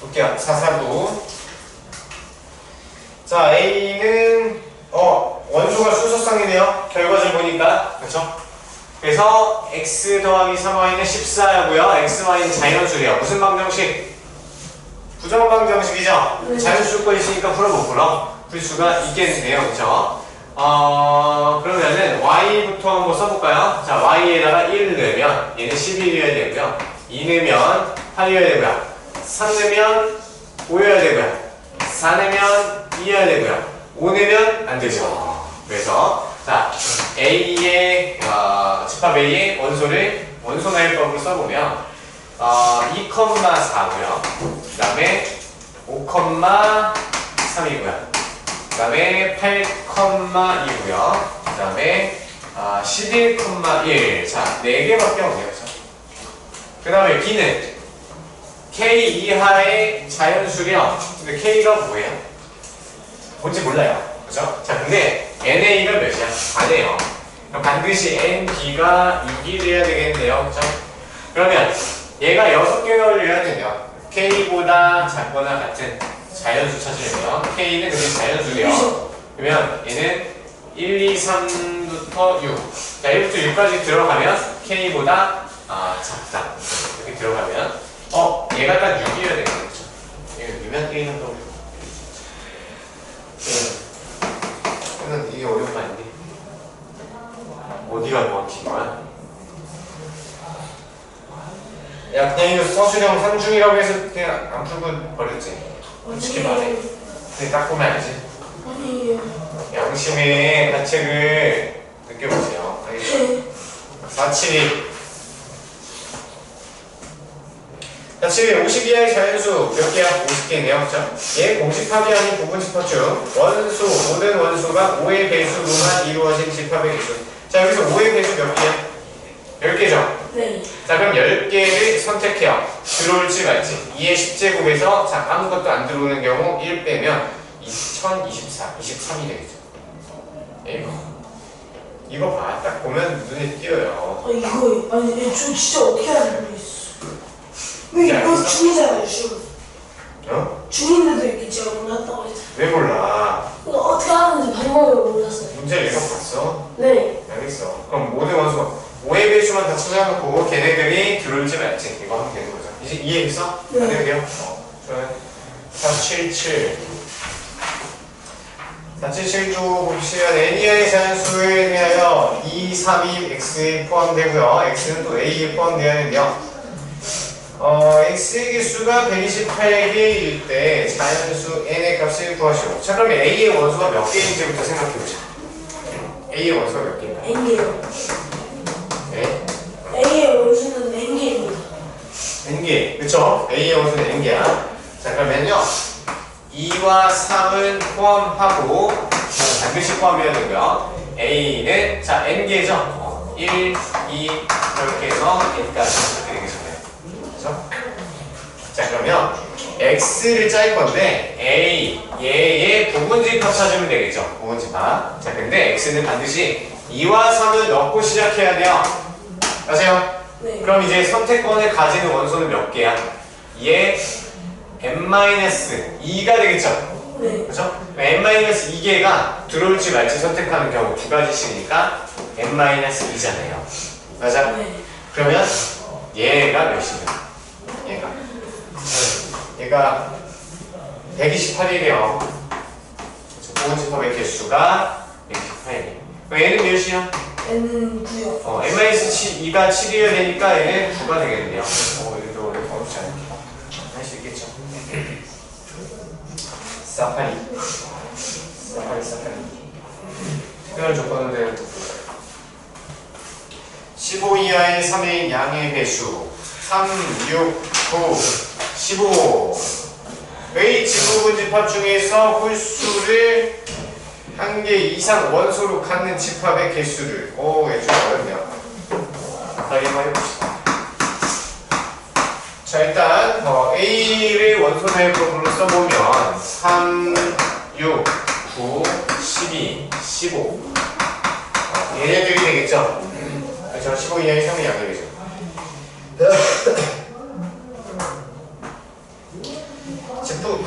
볼게요. 449. 자, A는 원소가 순서상이네요. 결과를 보니까. 그렇죠? 그래서 x 더하기 3y는 14고요. xy는 자연수래요. 무슨 방정식? 부정방정식이죠? 네. 자연수 거 있으니까 풀어 못 풀어? 풀 수가 있겠네요. 그렇죠? 그러면은 y부터 한번 써볼까요? 자, y에다가 1 넣으면 얘는 11이어야 되고요. 2 넣으면 8이어야 되고요. 3 넣으면 5여야 되고요. 4 넣으면 2여야 되고요. 5 넣으면 안 되죠. 그래서 자, A의 집합 A의 원소 나열법으로 써보면 2,4고요. 그 다음에 5,3이고요. 그 다음에 8,2고요. 그 다음에 11,1. 자, 4개밖에 없네요. 그 다음에 B는 K 이하의 자연수렴. 근데 K가 뭐예요? 뭔지 몰라요. 그죠? 자, 근데 NA가 몇이야? 4네요. 그럼 반드시 NB가 6이 돼야 되겠네요. 그죠? 그러면 얘가 6개를 해야 되네요. K보다 작거나 같은 자연수 찾으려면 K는 근데 자연수래요. 그러면 얘는 1, 2, 3부터 6. 자, 1부터 6까지 들어가면 K보다 작다. 이렇게 들어가면 얘가 딱 6이어야 되겠죠. 얘가 6이면 K는 또 얘는 이게 어려운 거 아닌데? 어디가 정확히 거야? 야, 그냥 이거 서술형 산중이라고 해서 그냥 안 풀고 버렸지. 솔직히 말해. 근데 딱 보면 알지? 아니에요. 양심의 가책을 느껴보세요. 알겠죠? 472. 472 50 이하의 자연수 몇 개야? 50개네요. 그죠? 얘 공집합이 아닌 부분 집합 중 원수, 모든 원수가 5의 배수로만 이루어진 집합의 개수. 자, 여기서 5의 배수 몇 개야? 10개죠? 네. 자, 그럼 10개를 선택해요. 들어올지 말지. 2의 10제곱에서 자, 아무것도 안 들어오는 경우 1 빼면 2024, 23이 되겠죠. 이거 봐. 딱 보면 눈에 띄어요. 이거 아니 저 진짜 어떻게 하는지 모르겠어. 왜 야, 이거 알겠어? 중이잖아요, 중. 어? 중인데도 이렇게 제가 몰랐다고 했잖아요. 왜 몰라? 이거 어떻게 하는지 방법을 몰랐어요. 문제를 읽어봤어? 네. 알겠어. 그럼 모든 원수 5의 배수만 다 찾아놓고 걔네들이 들어올지 말지. 이거 하면 되는 거죠. 이제 이해했어? 네. 안 돼요? 저는 477. 477도 봅시면 N이하의 자연수에 대하여 2, 3, 2, X에 포함되고요. X는 또 A에 포함되어야 하는데요. X의 개수가 128개일 때 자연수 N의 값을 구하시오. 자, 그러면 A의 원수가 몇 개인지부터 생각해보자. A의 원수가 몇 개인가? N개요. 네? A의 원수는 N개입니다. N개. 그쵸? A의 원수는 N개야. 자, 그러면요. 2와 3은 포함하고 반드시 포함해야 되고요. A는 자 N개죠? 1, 2 이렇게 해서 N까지 이렇게 되겠습니다. 그렇죠? 자, 그러면 X를 짤 건데 A, 얘의 부분집합 찾으면 되겠죠? 부분집합. 자, 근데 X는 반드시 2와 3을 넣고 시작해야 돼요. 아세요? 네. 그럼 이제 선택권을 가지는 원소는 몇 개야? 얘 n-2가 되겠죠? 네. 그렇죠? n-2개가 들어올지 말지 선택하는 경우 두 가지씩이니까 n-2잖아요. 맞아? 네. 그러면 얘가 몇이냐? 얘가 128이래요. 부분집합의 개수가 128이에요. 얘는 몇이야? N은 9요. n-2가 7이어야 되니까 얘는 9가 되겠네요. 얘도 어렵지 않게 할 수 있겠죠. 사파리. 특별한 조건은 되는 15 이하의 3의 양의 배수 3, 6, 9, 15 의 지구분집합 중에서 홀수를 한 개 이상 원소로 갖는 집합의 개수를. 오, 얘 좀 어렵네요. 빨리 한번 해봅시다. 자, 일단 A를 원소의 법으로 써보면 3, 6, 9, 12, 15 얘네들이 되겠죠? 그렇죠? 15 이하의 3이 양력이죠.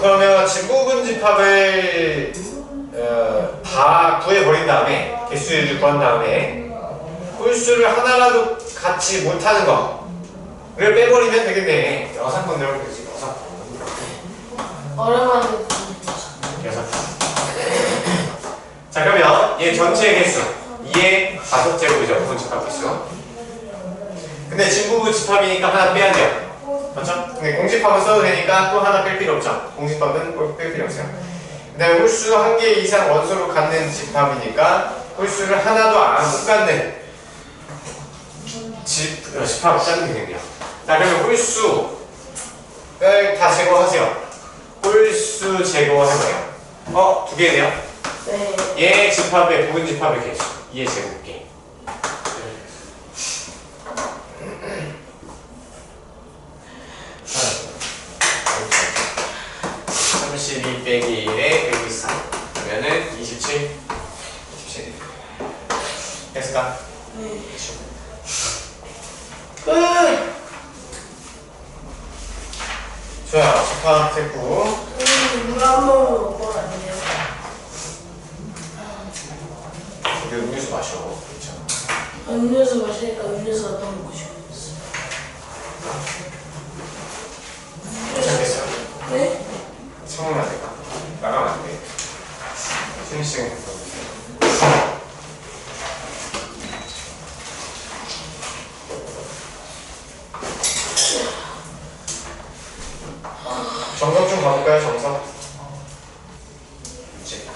그러면 진부분 집합을 다 구해버린 다음에 개수를 구한 다음에 홀수를 하나라도 갖지 못하는 거를 빼버리면 되겠네. 여상권 내면 되지. 여상권. 오랜만에 여상권. 자, 그러면 얘 전체 개수 2의 5제곱이죠. 부분 집합 개수. 근데 진부분 집합이니까 하나 빼야 돼요. 맞죠? 근데 공집합은 써도 되니까 또 하나 뺄 필요 없죠. 공집합은 꼭 뺄 필요 없어요. 그 다음에 홀수 한 개 이상 원소로 갖는 집합이니까 홀수를 하나도 안 갖는 집합 짜는 게 되네요. 자, 그러면 홀수를 다 제거하세요. 홀수 제거해봐요. 두 개네요. 네. 얘 집합의 부분 집합의 개수 2의 제곱개. 32 빼기 1에 123 그러면은 27 27 됐을까? 네. 좋아요. 집합 됐고 물한 모금 먹고 안 돼요. 우리 음료수 마셔. 그렇죠. 음료수 마시니까 음료수가 더 먹고 싶었어요. 괜찮겠어요? 네? 성공은 안 될까? 나가면 안 돼. 쉬는 시간이 됐어. 정석 좀 가볼까요? 정석. 그치.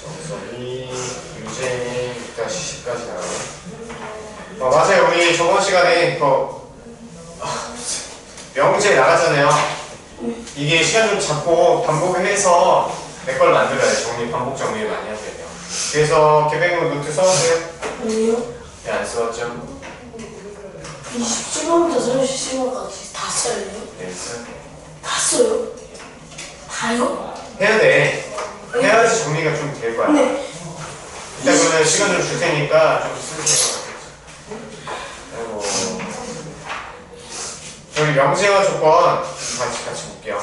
정석이 유제 6-10까지 나가네. 맞아요. 우리 저번 시간에 명제 나갔잖아요. 이게 시간 좀 잡고 반복을 해서 내 걸 만들어야 돼. 반복 정리를 많이 하셔야 돼요. 그래서 계획문 노트 써왔어요? 아니요. 네, 안 써왔죠? 27번부터 37번까지 다 써야 돼요? 네, 써. 다 써요? 다요? 해야 돼. 해야지 정리가 좀 될 거야. 근데 일단 그러면 시간 좀 줄 테니까 좀 쓰세요. 아이고. 저희 명제와 조건 같이 볼게요.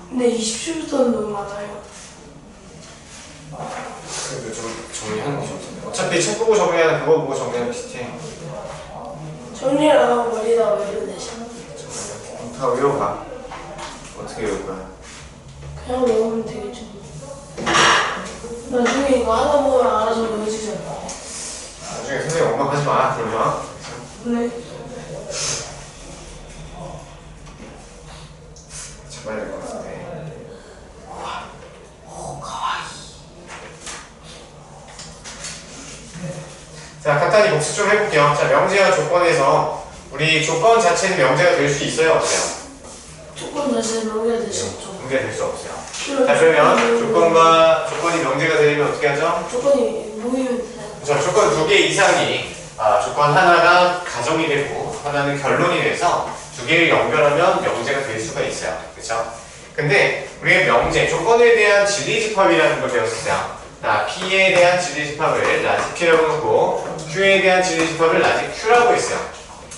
근데 27부터는 너무 많아요. 그래도 좀 정리하는 게 좋던데. 어차피 책 보고 정리하는 그거 보고 정리하는 비슷해. 정리를 안 하고 머리다 외우는 대신 다 외워봐. 어떻게 외울 거야? 그냥 외우면 되겠죠. 나중에 이거 하다 보면 알아서 외워지잖아. 나중에 선생님 엉망하지 마. 그러면. 네. 잡아야 될 것 같은데. 자, 간단히 복습 좀 해볼게요. 자, 명제와 조건에서 우리 조건 자체는 명제가 될 수 있어요? 없어요? 조건 자체는 명제가 될 수 없죠. 명제가 될 수 없어요. 자, 그러면 조건이 명제가 되려면 어떻게 하죠? 조건이 모이면 되나요? 자, 조건 2개 이상이 조건 하나가 가정이 되고 하나는 결론이 돼서 2개를 연결하면 명제가 될 수가 있어요. 그렇죠? 근데 우리가 명제, 조건에 대한 진리집합이라는 걸 배웠었어요. 자, P에 대한 진리집합을 라지 P라고 놓고 Q에 대한 진리집합을 라지 Q라고 했어요.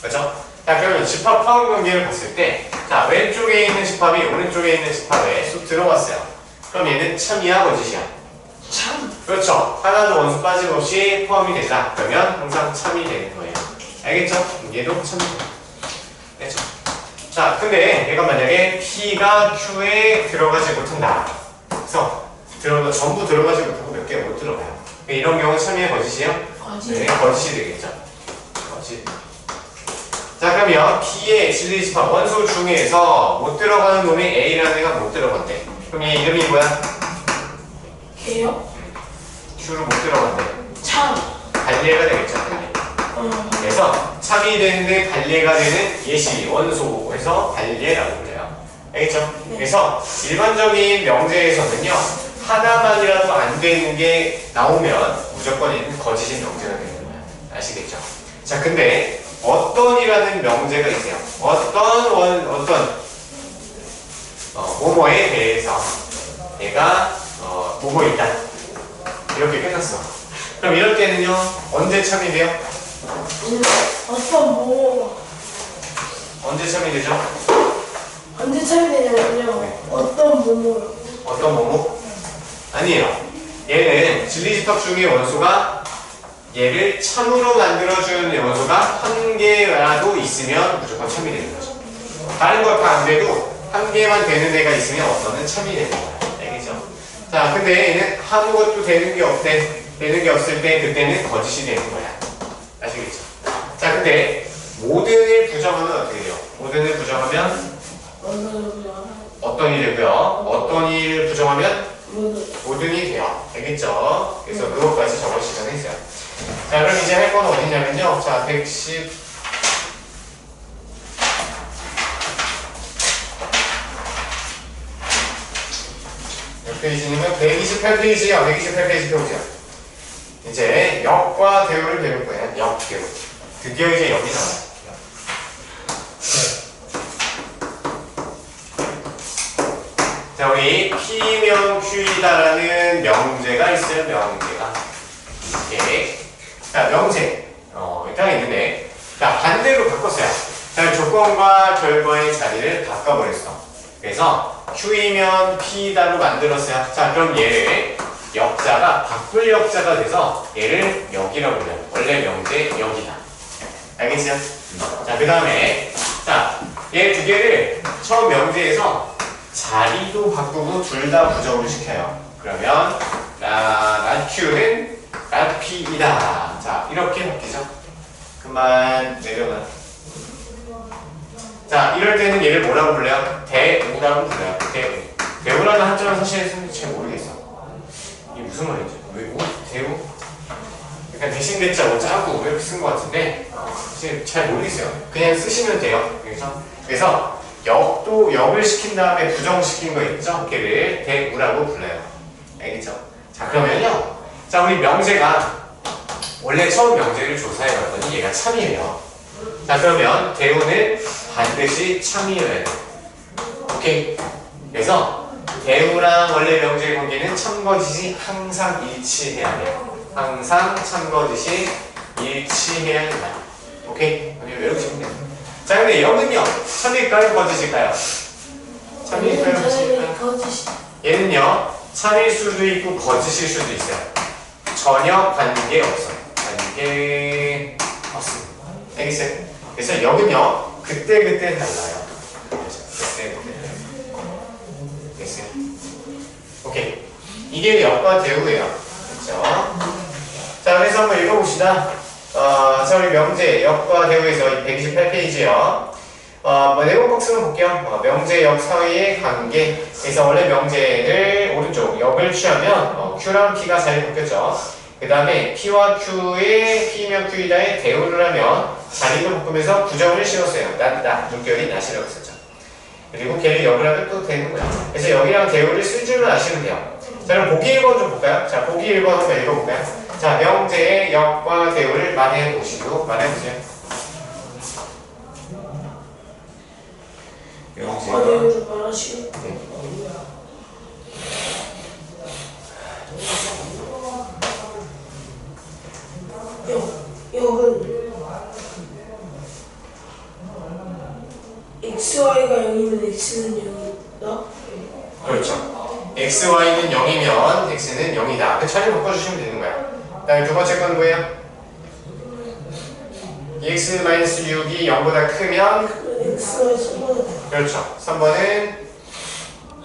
그렇죠? 자, 그러면 집합 파원 관계를 봤을 때 자, 왼쪽에 있는 집합이 오른쪽에 있는 집합에 쏙 들어갔어요. 그럼 얘는 참이야 거짓이야? 참. 그렇죠. 하나도 원수 빠짐없이 포함이 된다. 그러면 항상 참이 되는 거예요. 알겠죠? 얘도 참이 돼요. 됐죠? 자, 근데 얘가 만약에 P가 Q에 들어가지 못한다. 그래서 전부 들어가지 못하고 몇 개 못 들어가요. 이런 경우는 참이야 거짓이에요? 거짓. 네, 거짓이 되겠죠. 거짓. 자, 그러면 P의 진리집합 원소 중에서 못 들어가는 놈이 A라는 애가 못 들어간대. 그럼 얘 이름이 뭐야? 개요? Q로 못 들어간대. 참. 달리가 되겠죠. 달리. 그래서 참이되는데 발예가 되는 예시, 원소에서 발예라고 불려요. 알겠죠? 그래서 일반적인 명제에서는요, 하나만이라도 안 되는 게 나오면 무조건 얘는 거짓인 명제가 되는 거예요. 아시겠죠? 자, 근데 어떤이라는 명제가 있어요. 뭐뭐에 대해서 얘가 뭐뭐이다. 이렇게 끝났어. 그럼 이럴 때는요, 언제 참이 돼요? 어떤 뭐 언제 참이 되죠? 언제 참이 되냐면요. 어떤 뭐뭐요. 어떤 뭐뭐? 아니에요. 얘는 진리지턱 중의 원소가 얘를 참으로 만들어주는 원소가 한 개라도 있으면 무조건 참이 되는 거죠. 다른 걸 다 안 돼도 한 개만 되는 애가 있으면 어떤은 참이 되는 거야. 알겠죠? 자, 근데 얘는 아무것도 되는 게 없을 때 그때는 거짓이 되는 거야. 아시겠죠? 자, 근데 모든을 부정하면 어떻게 돼요? 모든을 부정하면 어떤 일이 되고요? 어떤 일을 부정하면 모든이 돼요. 알겠죠? 그래서 그것까지 저번 시간에 했어요. 자, 그럼 이제 할 건 어디냐면요. 자, 110 몇 페이지냐면 128페이지요. 128페이지 펴보세요. 이제 역과 대우를 배울 거예요. 역, 대우. 드디어 이제 역이 나와요. 자, 우리 P면 Q이다라는 명제가 있어요. 명제가. 예. 자, 명제. 일단 있는데, 자, 반대로 바꿨어요. 자, 조건과 결과의 자리를 바꿔버렸어. 그래서 Q이면 P다로 만들었어요. 자, 그럼 얘를 역자가 바꿀 역자가 돼서 얘를 역이라고 불러요. 원래 명제 역이다. 알겠죠? 자, 그 다음에, 자, 얘 두 개를 처음 명제에서 자리도 바꾸고 둘 다 부정을 시켜요. 그러면 나 Q는 나 P이다. 자, 이렇게 바뀌죠. 그만 내려놔. 자, 이럴 때는 얘를 뭐라고 불러요? 대우라고 불러요. 대우. 대우라는 한자는 사실 잘 모르겠어. 이게 무슨 말이지? 왜 대우? 약간 대신 대자 뭐 짜고 이렇게 쓴 것 같은데 사실 잘 모르겠어요. 그냥 쓰시면 돼요. 그래서 역도 역을 시킨 다음에 부정시킨 거 있죠? 걔를 대우라고 불러요. 알겠죠? 자, 그러면요. 자, 우리 명제가 원래 처음 명제를 조사해 봤더니 얘가 참이에요. 자, 그러면 대우는 반드시 참이어야 돼. 오케이? 그래서 대우랑 원래 명제의 관계는 참거짓이 항상 일치해야 돼요. 항상 참거짓이 일치해야 된다. 오케이? 외우시면 돼요. 자, 근데 역은요, 참일까요? 거짓일까요? 참일까요? 거짓일까요? 얘는요, 참일 수도 있고 거짓일 수도 있어요. 전혀 관계 없어요. 관계 없습니다. 알겠어요? 그래서 역은요, 그때그때 달라요. 그때그때. 알겠어요? 오케이. 이게 역과 대우예요. 그렇죠? 자, 그래서 한번 읽어봅시다. 자, 우리 명제, 역과 대우에서 128페이지요. 내용 복습을 볼게요. 명제, 역 사이의 관계. 그래서 원래 명제를 오른쪽, 역을 취하면 Q랑 P가 자리 바뀌었죠. 그 다음에 P와 Q의 P면 Q이다의 대우를 하면 자리도 바꾸면서 부정을 씌웠어요. 낫다, 물결이 낫이라고 썼죠. 그리고 걔를 역을 하면 또 되는 거야. 그래서 역이랑 대우를 쓸 줄만 아시면 돼요. 자, 그럼 보기 1번 좀 볼까요? 자, 보기 1번 한번 읽어볼까요? 자, 명제의 역과 대우를 말해보시고 말해보세요. 명제와 대우를 말하시고. 역은 XY가 0이면 X는 0이다? 그렇죠. XY는 0이면 X는 0이다. 그 차례 바꿔주시면 되는 거야. 그 다음에 두 번째 건 뭐예요? EX-6이 0보다 크면 X가 3번. 그렇죠. 3번은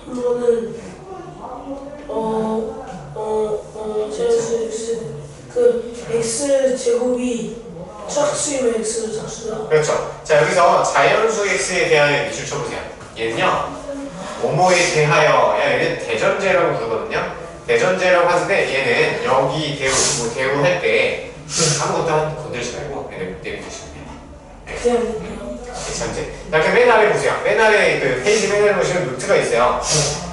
한 번은 제수 X X 제곱이 착수이면 X는 착수다. 그렇죠. 자, 여기서 자연수 X에 대하여 밑줄 쳐보세요. 얘는요, 뭐뭐에 대하여, 얘는 대전제라고 부르거든요. 대전제라고 하는데 얘는 여기 대우, 대우 할 때 아무것도 건들지 말고 얘는 그냥 넣을게요. 전제. 자, 그럼 맨 아래 보세요. 맨 아래 그 페이지 맨 아래 보시면 노트가 있어요.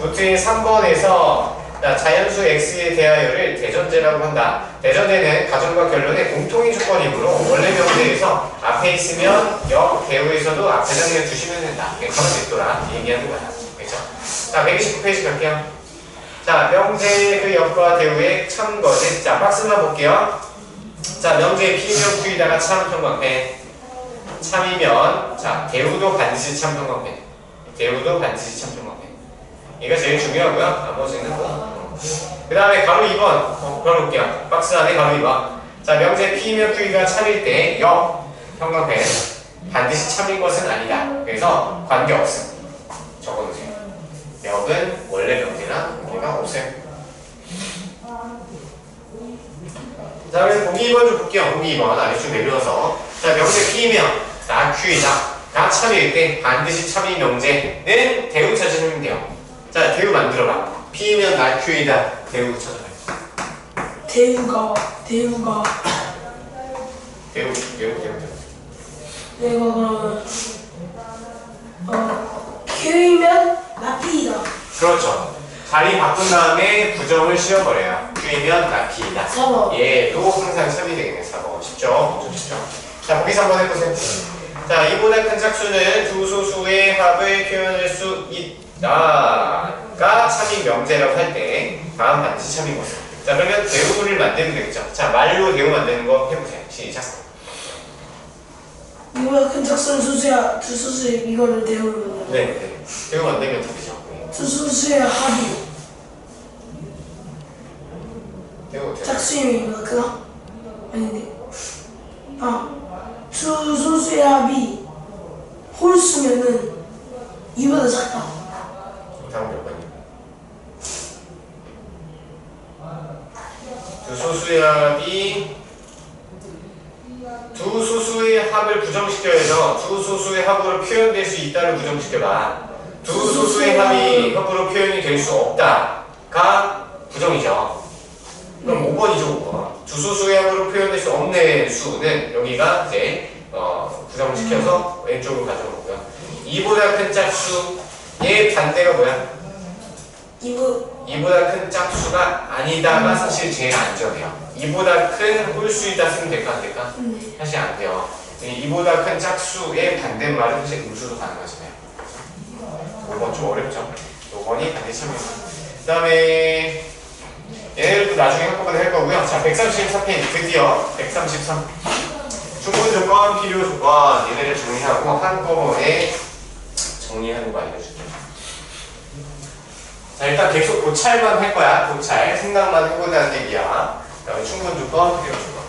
노트의 3번에서 자연수 x에 대하여를 대전제라고 한다. 대전제는 가정과 결론의 공통인 조건이므로 원래 명제에서 앞에 있으면 역, 대우에서도 앞에 장면 주시면 된다. 이게 가만 냅둬라. 얘기하는 거야. 그렇죠? 자, 129페이지 갈게요. 자, 명제의 그 역과 대우의 참거짓. 자, 박스만 볼게요. 자, 명제의 P면 Q이다가 참 평광펜. 참이면, 자, 대우도 반드시 참 평광펜. 대우도 반드시 참 평광펜. 이거 제일 중요하고요. 나머지는 뭐. 그 다음에 가로 2번. 걸어볼게요. 박스 안에 가로 2번. 자, 명제 P면 Q가 참일 때, 역, 평광펜. 반드시 참인 것은 아니다. 그래서 관계없음. 적어두세요. 역은 원래 명제나 관계가 없어요. 자, 그래서 보기 2번 좀 볼게요. 보기 2번. 아래쪽 내려서. 자, 명제 P면 나 Q이다. 가 참일 때 반드시 참인 명제는 대우 찾으면 돼요. 자, 대우 만들어봐. P면 나 Q이다. 대우 찾아봐요. 대우가 대우. 내가 그러면 Q이면 나 P이다. 그렇죠. 자리 바꾼 다음에 부정을 씌워버려요. Q이면 나 P이다. 4번. 얘도 항상 참이 되겠네. 4번. 쉽죠? 엄청 쉽죠? 자, 보기 3번 해보세요. 자, 이보다 큰 짝수는 두 소수의 합을 표현할 수 있다가 참인 명제라고 할 때 다음 반드시 참인 것은. 자, 그러면 대우를 만들면 되겠죠. 자, 말로 대우 만드는 거 해보세요. 시작. 이거보다 큰 짝수는 수수야. 두 수수의 이거를 대우로 네. 대우 만들면 답이죠. 두 수수의 합이 대우. 짝수이면 이거보다 크다? 아닌데. 두 소수의 합이 홀수면은 이보다 작다. 다음 몇 번이요? 두 소수의 합을 부정시켜야죠. 두 소수의 합으로 표현될 수 있다를 부정시켜봐. 두 소수의 합이 합으로 표현이 될 수 없다가 부정이죠. 그럼 5번이죠, 5번. 두 소수의 합으로 표현될 수 없는 수는 여기가 이제 부정시켜서 왼쪽으로 가져오고요. 이보다 큰 짝수의 반대가 뭐야? 이보다 큰 짝수가 아니다가 사실 제일 안전해요. 이보다 큰 홀수이다 쓰면 될까 안 될까? 사실 안 돼요. 이보다 큰 짝수의 반대말은 사실 음수도 가능하잖아요. 5번 좀 어렵죠? 5번이 반드시 참여해요. 그 다음에 얘네들도 나중에 한꺼번에 할 거고요. 자, 133페이지 드디어 133 충분 조건, 필요 조건 얘네를 정리하고 한꺼번에 정리하는 거 알려줄게요. 자, 일단 계속 고찰만 할 거야. 고찰 생각만 해보자는 얘기야. 그다음에 충분 조건, 필요 조건.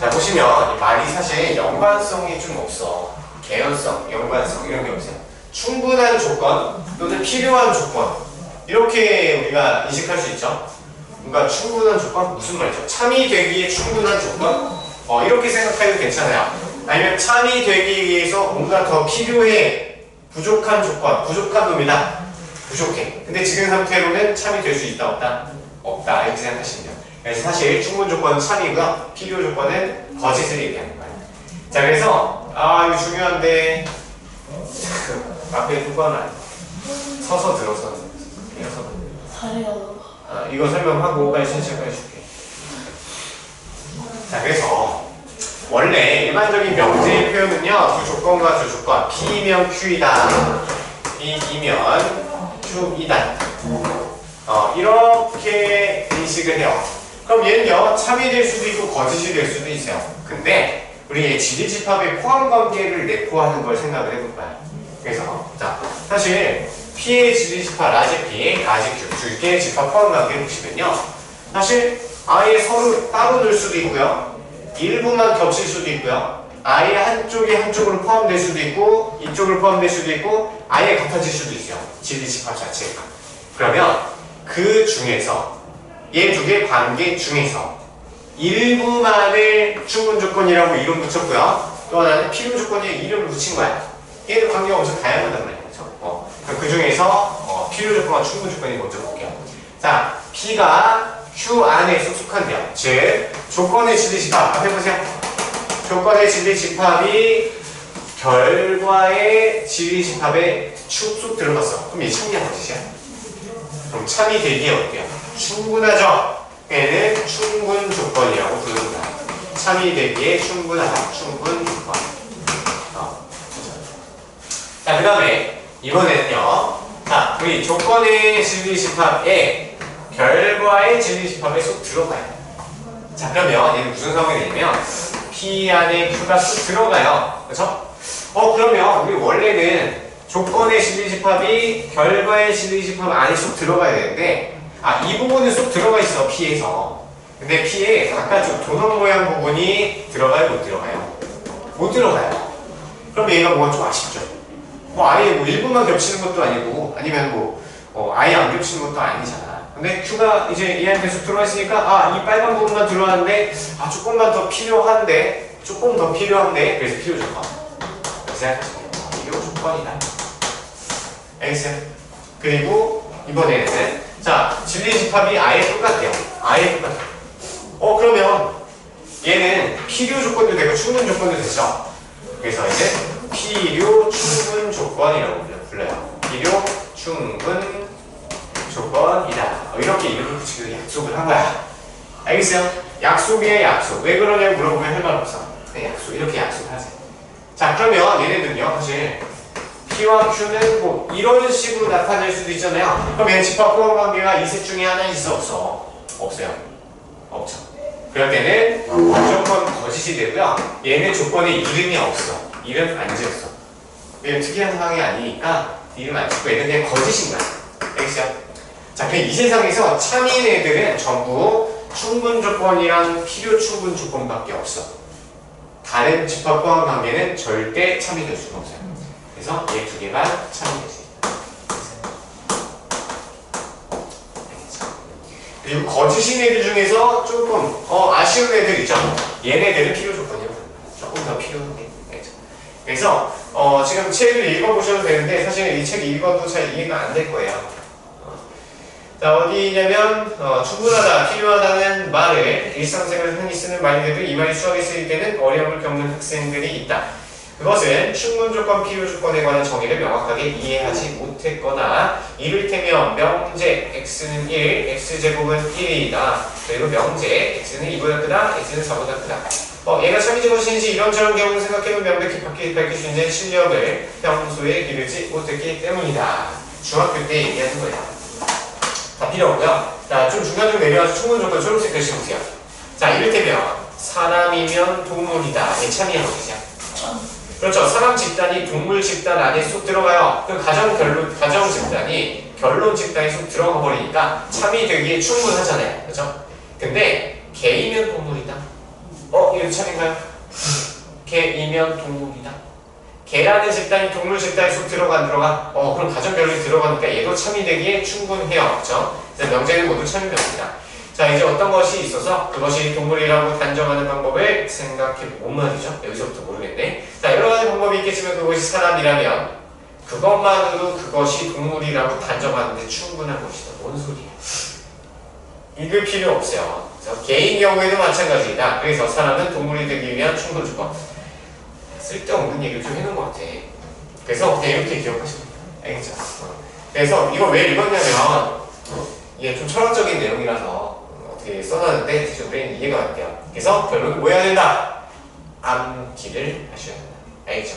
자, 보시면 이 말이 사실 연관성이 좀 없어. 개연성, 연관성 이런 게 없어요. 충분한 조건 또는 필요한 조건 이렇게 우리가 인식할 수 있죠. 그러니까 충분한 조건 무슨 말이죠? 참이 되기에 충분한 조건 이렇게 생각해도 괜찮아요. 아니면 참이 되기 위해서 뭔가 더 필요해. 부족한 조건, 부족한 놈이다. 부족해. 근데 지금 상태로는 참이 될 수 있다 없다? 없다 이렇게 생각하시면 돼요. 그래서 사실 충분 조건은 참이고요. 필요 조건은 거짓을 얘기하는 거예요. 자, 그래서 이거 중요한데 앞에 두 번 서서 들어서 이거 설명하고 빨리 실시해 줄게. 자, 그래서 원래 일반적인 명제의 표현은요, 두 조건과 두 조건, P이면 Q이다, P이면 Q이다. 이렇게 인식을 해요. 그럼 얘는요, 참이 될 수도 있고 거짓이 될 수도 있어요. 근데 우리 지리집합의 포함 관계를 내포하는 걸 생각을 해볼 거야. 그래서 자, 사실 P의 지리집합 라지 P, 라지 Q 두 개의 집합 포함 관계 보시면요, 사실 아예 서로 따로 둘 수도 있고요, 일부만 겹칠 수도 있고요, 아예 한쪽이 한쪽으로 포함될 수도 있고, 이쪽으로 포함될 수도 있고, 아예 같아질 수도 있어요. 지리집합 자체가. 그러면 그 중에서 얘 두 개의 관계 중에서 일부만을 충분 조건이라고 이름 붙였고요, 또 하나는 필요 조건에 이름을 붙인 거야. 얘는 관계가 엄청 다양하단 말이에요. 그 중에서 필요 조건과 충분 조건이 먼저 볼게요. 자, P가 Q 안에 속속한데요. 즉, 조건의 진리집합. 앞에 보세요. 조건의 진리집합이 결과의 진리집합에 쑥쑥 들어갔어. 그럼 이 참이야, 거짓이야? 그럼 참이 되기에 어때요? 충분하죠? 얘는 충분 조건이라고 부릅니다. 참이 되기에 충분하다. 충분 조건. 자, 그 다음에 이번에는요. 자, 우리 조건의 진리집합에 결과의 진리집합에 쏙 들어가요. 자, 그러면 얘는 무슨 상황이 되냐면 P 안에 Q가 쏙 들어가요. 그렇죠? 그러면 우리 원래는 조건의 진리집합이 결과의 진리집합 안에 쏙 들어가야 되는데 이 부분은 쏙 들어가 있어, P에서. 근데 P에 아까 좀 도넛 모양 부분이 들어가요, 못 들어가요? 못 들어가요. 그럼 얘가 뭐가 좀 아쉽죠? 아예 뭐 1분만 겹치는 것도 아니고 아니면 아예 안 겹치는 것도 아니잖아. 근데 Q가 이제 얘한테 쏙 들어가 있으니까 이 빨간 부분만 들어왔는데 조금만 더 필요한데 조금 더 필요한데 그래서 필요 조건. 그래서 필요 조건이다. 알겠어요? 그리고 이번에는 자, 진리집합이 아예 똑같대요. 아예 똑같아. 그러면 얘는 필요 조건도 되고 충분 조건도 되죠. 그래서 이제 필요 충분 조건이라고 불러요. 필요 충분 조건이다. 이렇게 이름을 붙이고 약속을 한 거야. 알겠어요? 약속이에요, 약속. 왜 그러냐고 물어보면 할 말 없어. 네, 약속. 이렇게 약속하세요. 자, 그러면 얘네들은요, 사실 P와 Q는 뭐 이런 식으로 나타낼 수도 있잖아요. 그럼 얘는 집합 호흡 관계가 이 셋 중에 하나 있어, 없어? 없어요. 없죠. 그럴 때는 무조건 거짓이 되고요. 얘는 조건에 이름이 없어. 이름 안 지었어. 얘는 특이한 상황이 아니니까 이름 안 짓고 얘는 그냥 거짓인 거야. 알겠어요? 자, 그럼 이 세상에서 참인 애들은 전부 충분 조건이랑 필요 충분 조건밖에 없어. 다른 집합 포함 관계는 절대 참이 될 수가 없어요. 그래서 얘 두 개만 참이 될 수 있다. 그리고 거짓인 애들 중에서 조금 아쉬운 애들 있죠. 얘네들은 필요 조건이요. 조금 더 필요한 게. 그래서 지금 책을 읽어보셔도 되는데 사실 이 책 읽어도 잘 이해가 안 될 거예요. 자, 어디냐면 충분하다, 필요하다는 말을 일상생활에서 흔히 쓰는 말인데도 이 말이 수학에 쓰일 때는 어려움을 겪는 학생들이 있다. 그것은 충분 조건, 필요 조건에 관한 정의를 명확하게 이해하지 못했거나 이를테면 명제 x는 1, x제곱은 1이다. 그리고 명제 x는 2보다 크다, x는 4보다 크다. 얘가 참이지 것인지 이런저런 경우를 생각해보면 명백히 밝힐 수 있는 실력을 평소에 기르지 못했기 때문이다. 중학교 때 얘기하는 거야. 다 필요 없고요. 자, 좀 중간으로 내려와서 충분 조건 초록색 글씨 보세요. 자, 이를테면 사람이면 동물이다. 얘 참이야, 보세요. 그렇죠. 사람 집단이 동물 집단 안에 쏙 들어가요. 그 가정 집단이 결론 집단에 쏙 들어가 버리니까 참이 되기에 충분하잖아요. 그렇죠? 근데 개이면 동물이다. 이거 참인가요? 개이면 동물이다. 개라는 집단이 동물 집단에 쏙 들어가 안 들어가? 그럼 가정 결론이 들어가니까 얘도 참이 되기에 충분해요. 그렇죠? 그래서 명제는 모두 참이됩니다. 자, 이제 어떤 것이 있어서 그것이 동물이라고 단정하는 방법을 생각해보면 말이죠. 여기서부터 모르겠네. 자, 여러 가지 방법이 있겠지만 그것이 사람이라면 그것만으로 그것이 동물이라고 단정하는데 충분한 것이다. 뭔 소리야? 읽을 필요 없어요. 그래서 개인 경우에도 마찬가지이다. 그래서 사람은 동물이 되기 위한 충분 조건. 쓸데없는 얘기를 좀 해놓은 것 같아. 그래서 그냥 이렇게 기억하시면 돼요. 알겠죠? 그래서 이거 왜 읽었냐면 이게 좀 철학적인 내용이라서 어떻게 써놨는데 좀 이해가 안 돼요. 그래서 결론은 뭐 해야 된다? 암기를 하셔야 된다. 알겠죠?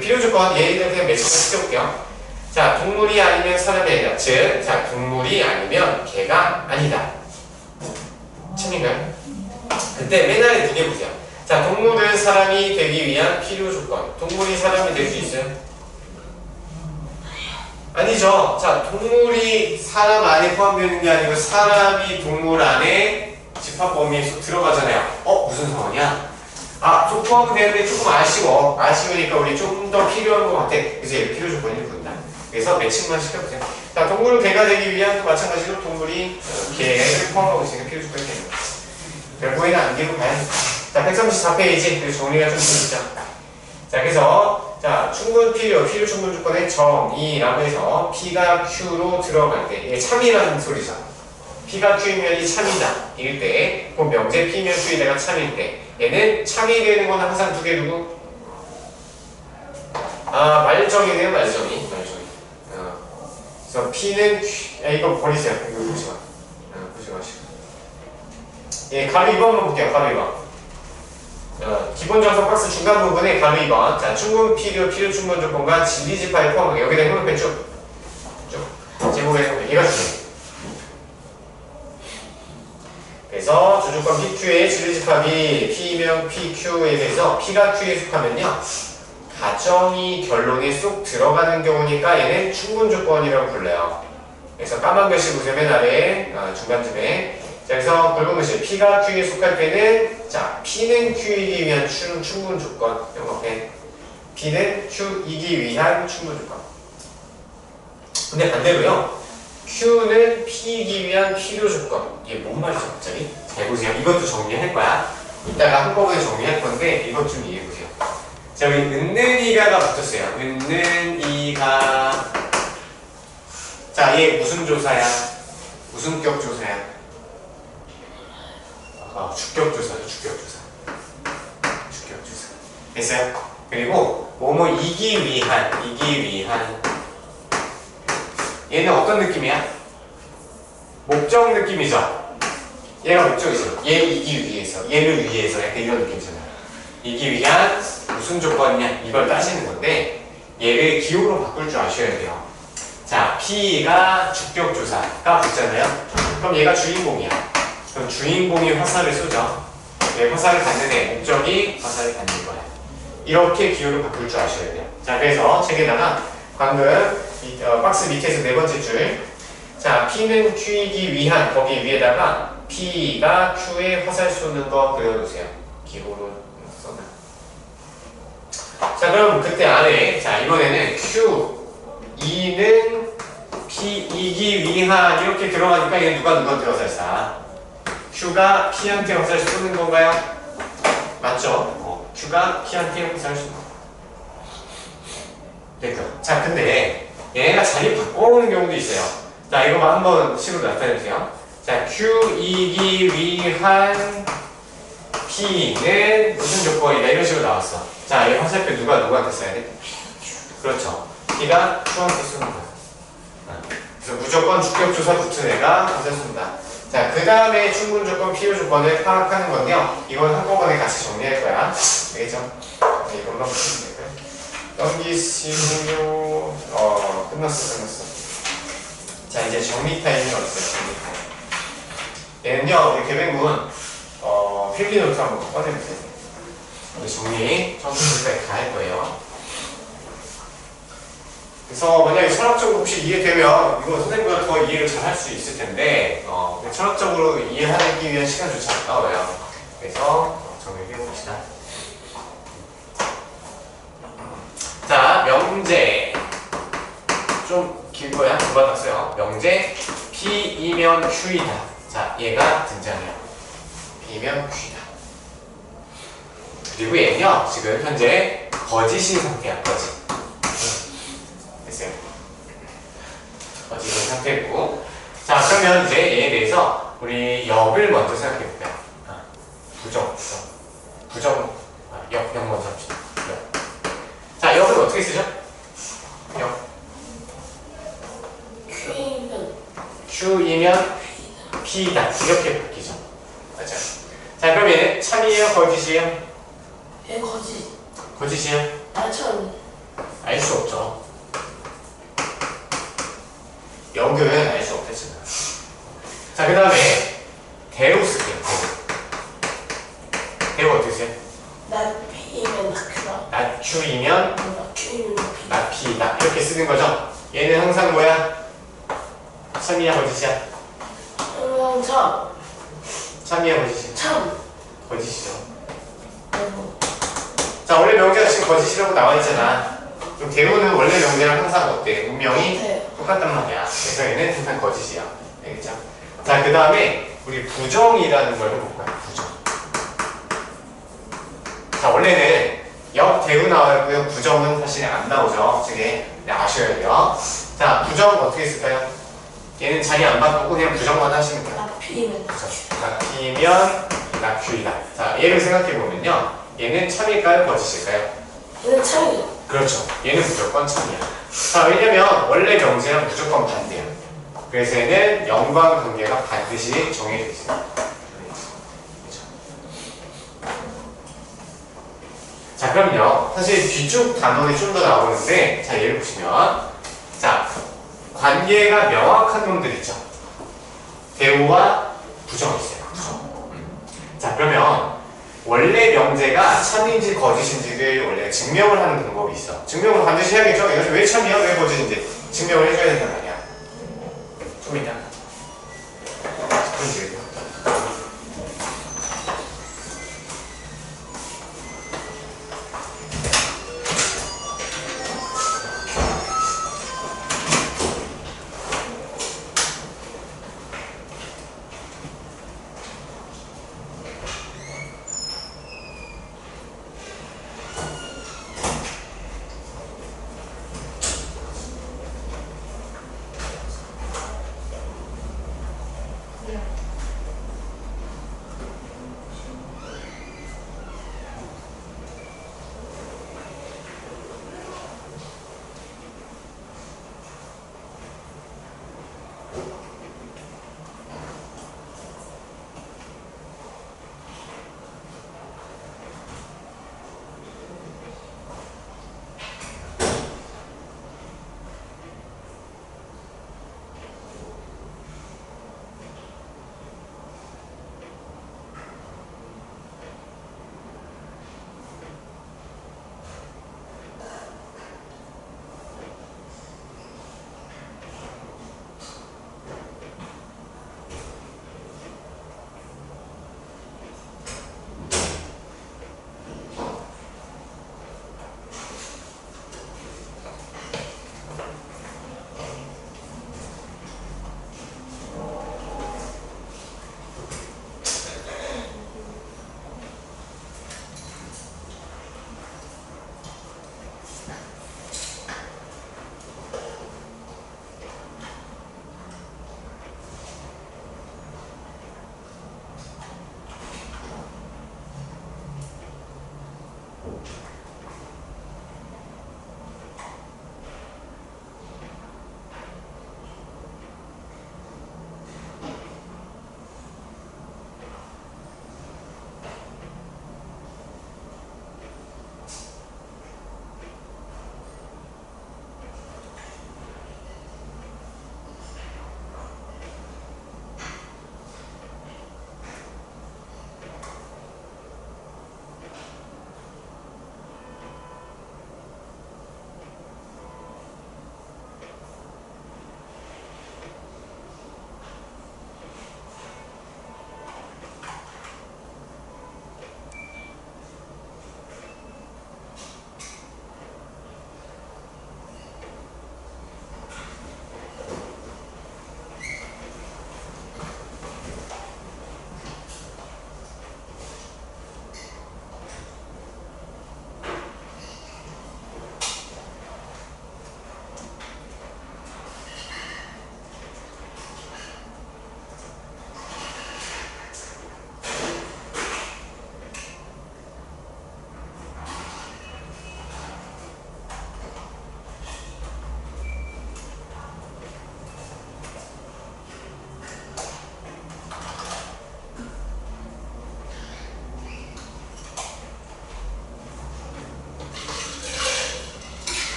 필요 조건 얘를 그냥 몇 차례 시켜볼게요. 자, 동물이 아니면 사람이 아니다. 즉, 자, 동물이 아니면 개가 아니다. 참인가요? 그때 맨날 두개 보세요. 자, 동물은 사람이 되기 위한 필요 조건. 동물이 사람이 될 수 있어요? 아니죠. 자, 동물이 사람 안에 포함되는 게 아니고 사람이 동물 안에 집합 범위에 쏙 들어가잖아요. 무슨 상황이야? 좀 포함되는데 조금 아쉬워. 아쉬우니까 우리 좀 더 필요한 것 같아. 그래서 얘를 필요 조건을 부른다. 그래서 매칭만 시켜보세요. 자, 동물은 개가 되기 위한 마찬가지로 동물이 개를 포함하고 있으니까 필요 조건이 되는 거예요. 결국에는 안개로 가야겠다. 자, 134페이지. 그래서 정리가 좀 되죠. 자, 그래서 자, 충분 필요 충분 조건의 정의라고 해서 P가 Q로 들어갈 때 이게 참이라는 소리죠. P가 Q이면 이 참이다. 일 때, 그 명제 P면 Q이다가 참일 때, 얘는 참이 되는 건 항상 두 개 누구? 아, 말정이네요, 말정이. 그래서 P는 이거 버리세요. 이거 보지 마. 보지 마시고. 예, 가로 2번만 볼게요. 가로 2번. 기본 정석 박스 중간 부분에 가로 2번. 자, 충분 필요 충분 조건과 진리집합의 포함. 여기다 해놓으면 쭉. 제목에 얘가 중요해. 그래서 주조건 PQ의 진리집합이 P면 PQ에 대해서 P가 Q에 속하면요. 가정이 결론에 쏙 들어가는 경우니까 얘는 충분 조건이라고 불러요. 그래서 까만 글씨 보세요. 맨 아래 중간쯤에. 자, 그래서 굵은 글씨 P가 Q에 속할 때는 자 P는 Q이기 위한 충분 조건. 이렇게 P는 Q이기 위한 충분 조건. 근데 반대로요. Q는 P이기 위한 필요 조건. 이게 뭔 말이죠, 갑자기? 잘 보세요. 이것도 정리할 거야. 이따가 한꺼번에 정리할 건데 이것 좀 이해해 보세요. 자, 여기 은는 이가가 붙었어요. 은는 이가. 자, 얘 무슨 조사야? 무슨 격 조사야? 주격조사죠, 주격조사. 주격조사. 됐어요? 그리고 뭐뭐 이기 위한. 얘는 어떤 느낌이야? 목적 느낌이죠? 얘가 목적이죠. 얘 이기 위해서, 얘를 위해서 약간 이런 느낌이잖아요. 이기 위한 무슨 조건이냐 이걸 따지는 건데 얘를 기호로 바꿀 줄 아셔야 돼요. 자, P가 주격조사가 붙잖아요. 그럼 얘가 주인공이야. 그럼 주인공이 화살을 쏘죠. 네, 화살을 받는 애, 목적이 화살을 받는 거야. 이렇게 기호를 바꿀 줄 아셔야 돼요. 자, 그래서 책에다가 방금 박스 밑에서 네 번째 줄. 자, P는 Q이기 위한 거기 위에다가 P가 Q에 화살 쏘는 거 그려주세요. 기호로 써놔. 자, 그럼 그때 안에 자 이번에는 Q2는 P이기 위한 이렇게 들어가니까 얘는 누가 들어서 쏴? Q가 P한테 화살 쏘는 건가요? 맞죠? Q가 P한테 화살 쏘는 거. 됐죠? 자, 근데 얘가 자리 바꿔오는 경우도 있어요. 자, 이거 한번 식으로 나타내주세요. 자, Q이기 위한 P는 무슨 조건이다 이런 식으로 나왔어. 자, 이 화살표 누구한테 써야 돼? 그렇죠. P가 Q한테 쏘는 거야. 그래서 무조건 주격조사 붙은 애가 화살 쏜다. 자, 그 다음에 충분 조건, 필요 조건을 파악하는 건데요. 이건 한꺼번에 같이 정리할 거야. 알겠죠? 네, 이것만 보시면 되고요. 넘기시면요. 끝났어. 자, 이제 정리 타임이 어딨어요? 정리 타임. 얘는요, 우리 계획문 필기 노트 한번 꺼내보세요. 우리 정리 처음부터 다 할 거예요. 그래서 만약에 철학적으로 혹시 이해되면 이거 선생님보다 더 이해를 잘 할 수 있을 텐데 철학적으로 이해하기 위한 시간조차 아까워요. 그래서 정리해 봅시다. 자, 명제 좀 길거야. 두 받았어요. 명제 P이면 Q이다. 자, 얘가 등장해요. P면 Q이다. 그리고 얘는요, 지금 현재 거짓인 상태야. 거짓. 됐어요. 거짓인 상태고. 자, 그러면 이제 얘에 대해서 우리 역을 먼저 생각해 볼게요. 역 먼저 합시다. 역. 자, 역은 어떻게 쓰죠? 역. Q이면 P다. 이렇게 바뀌죠. 맞죠? 자, 그럼 얘는 참이에요? 거짓이에요? 얘 거짓. 거짓이에요? 참. 알 수 없죠. 역은 알 수 없겠잖아. 자, 그 다음에 대우 쓸게요. 대우 어떻게 써요? 나 P이면 나 Q다. 나 Q이면 나 Q이면 나 P다. 이렇게 쓰는 거죠. 얘는 항상 뭐야? 참이야 거짓이야? 참. 참이야 거짓이야? 참. 거짓이죠. 아이고. 자, 원래 명제가 지금 거짓이라고 나와 있잖아. 그럼 대우는 원래 명제랑 항상 어때? 운명이 네. 똑같단 말이야. 그래서 얘는 항상 거짓이야. 알겠죠? 자, 그 다음에 우리 부정이라는 걸 해볼 거야. 부정. 자, 원래는 역, 대우 나왔고요. 부정은 사실 안 나오죠. 저게 아셔야 돼요. 자, 부정 어떻게 쓸까요? 얘는 자리 안 바꾸고 그냥 부정만 하시면 돼요. 앞이면 낙이면 낙규이다. 자, 얘를 생각해 보면요. 얘는 참일까요? 거짓일까요? 얘는 참이죠. 그렇죠. 얘는 무조건 참이야. 자, 왜냐면 원래 명제는 무조건 반대야. 그래서 얘는 연관 관계가 반드시 정해져 있어요. 그렇죠. 자, 그럼요. 사실 뒤쪽 단원이 좀 더 나오는데, 자, 예를 보시면, 자, 관계가 명확한 놈들 있죠. 대우와 부정이 있어요. 부정. 자, 그러면 원래 명제가 참인지 거짓인지를 원래 증명을 하는 방법이 있어. 증명을 반드시 해야겠죠? 이것이 왜 참이야? 왜 거짓인지 증명을 해줘야 된단 말이야. 좀 있냐? 그럼 되겠다.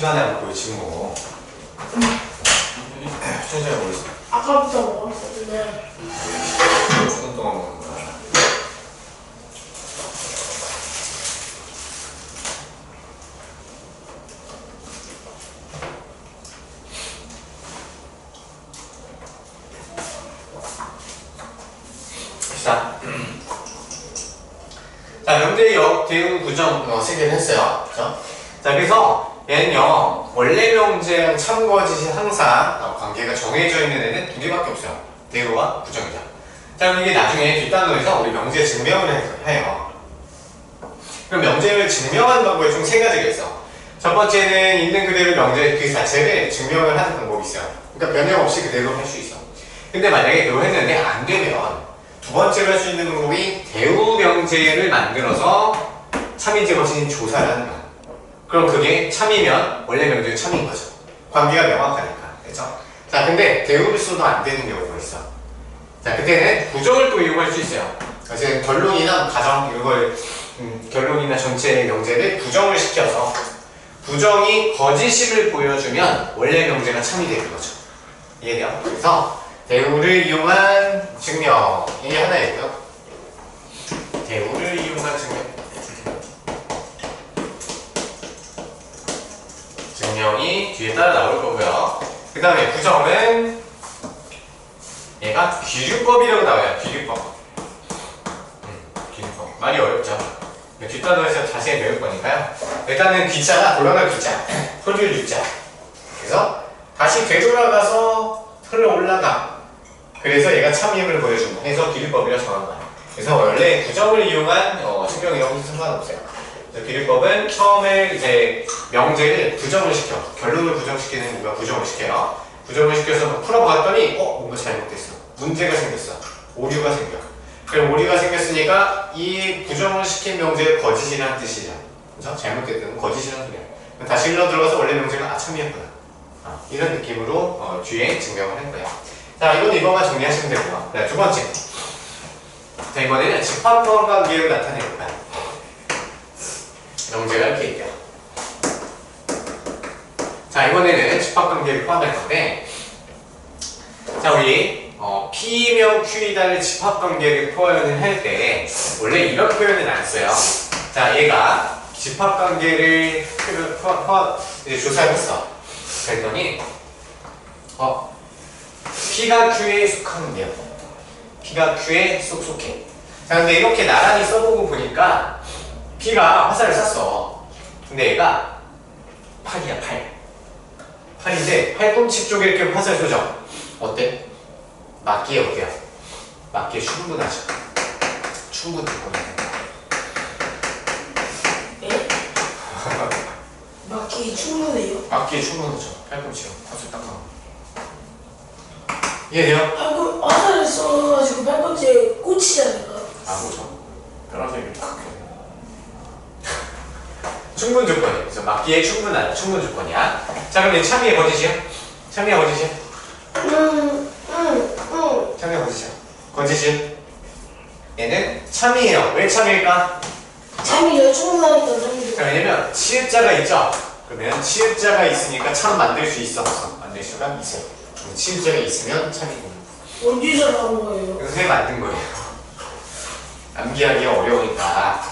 시간에 안고 친구. 천천히 보겠습니다. 아까부터 먹었는데. 조금 동안 먹는 거야. 자, 명제역 대응 구정 세개를 했어요. 그죠? 자, 그래서 얘는요, 원래 명제랑 참거짓이 항상 관계가 정해져 있는 애는 두 개밖에 없어요. 대우와 부정이죠. 자, 그럼 이게 나중에 뒷단원에서 우리 명제 증명을 해요. 그럼 명제를 증명하는 방법이 총 세 가지가 있어. 첫 번째는 있는 그대로 명제 그 자체를 증명을 하는 방법이 있어요. 그러니까 변형 없이 그대로 할 수 있어. 근데 만약에 그거 했는데 안 되면 두 번째로 할 수 있는 방법이 대우 명제를 만들어서 참인지 거짓인지 조사를 하는 거야. 그럼 그게 참이면 원래 명제는 참인 거죠. 관계가 명확하니까. 그렇죠? 자, 근데 대우를 써도 안 되는 경우가 있어. 자, 그때는 부정을 또 이용할 수 있어요. 그래서 결론이나 가정 이걸 결론이나 전체 명제를 부정을 시켜서 부정이 거짓임을 보여주면 원래 명제가 참이 되는 거죠. 이해돼요? 그래서 대우를 이용한 증명이 하나 있고요. 대우를 이용한 증명이 뒤에 따라 나올 거고요. 그 다음에 부정은 얘가 귀류법이라고 나와요. 귀류법. 귀류법. 말이 어렵죠. 뒷단원에서 자세히 배울 거니까요. 일단은 귀자가 돌아갈 귀자, 소리를 유자. 그래서 다시 되돌아가서 흘러 올라가. 그래서 얘가 참임을 보여준다. 해서 귀류법이라 정한 거야. 그래서 원래 부정을 이용한 증명이라고 해서 상관없어요. 그래서 귀류법은 처음에 이제 명제를 부정을 시켜. 결론을 부정시키는 뭔가 부정을 시켜요. 부정을 시켜서 풀어봤더니 뭔가 잘못됐어. 문제가 생겼어. 오류가 생겨. 그럼 오류가 생겼으니까 이 부정을 시킨 명제의 거짓이라는 뜻이야. 그래서 잘못됐든 거짓이라는 소리야. 그럼 다시 흘러 들어가서 원래 명제가 참이었구나. 이런 느낌으로 뒤에 증명을 할 거야. 자, 이번만 정리하시면 되고요. 네, 두 번째. 자, 이번에는 집합과 관계를 나타낼 거야. 명제가 이렇게 있대요. 자, 이번에는 집합관계를 포함할 건데, 자, 우리 P명 Q이다를 집합관계를 표현을 할 때 원래 이런 표현은 안 써요. 자, 얘가 집합관계를 이제 조사를 했어. 그랬더니 P가 Q에 속하는데요. P가 Q에 속해. 자, 근데 이렇게 나란히 써보고 보니까 P가 화살을 쐈어. 근데 얘가 8이야, 8. 8인데 팔꿈치 쪽에 이렇게 화살 쏘죠. 어때? 맞기에 어때요? 맞기에 충분하죠. 충분했거든요. 예? 맞기 충분해요? 맞기에 충분하죠. 팔꿈치로 화살 딱 나오고. 이해돼요? 그럼 화살을 써가지고 팔꿈치에 꽂히지 않을까? 그렇죠. 따라서 이렇게 탁 충분 조건이에요. 그래서 맞기에 충분한 충분 조건이야. 자, 그럼 얘 참이의 거짓이야? 참이의 거짓이야? 참이의 거짓이야. 거짓이야? 얘는 참이에요. 왜 참일까? 참이요. 충분하니까 참이요. 자, 왜냐면 치읓자가 있죠? 그러면 치읓자가 있으니까 참 만들 수 있어. 만들 수가 있어요. 치읓자가 있으면 참이 됩니다. 어디서 나온 거예요? 이거 선생님이 만든 거예요. 암기하기가 어려우니까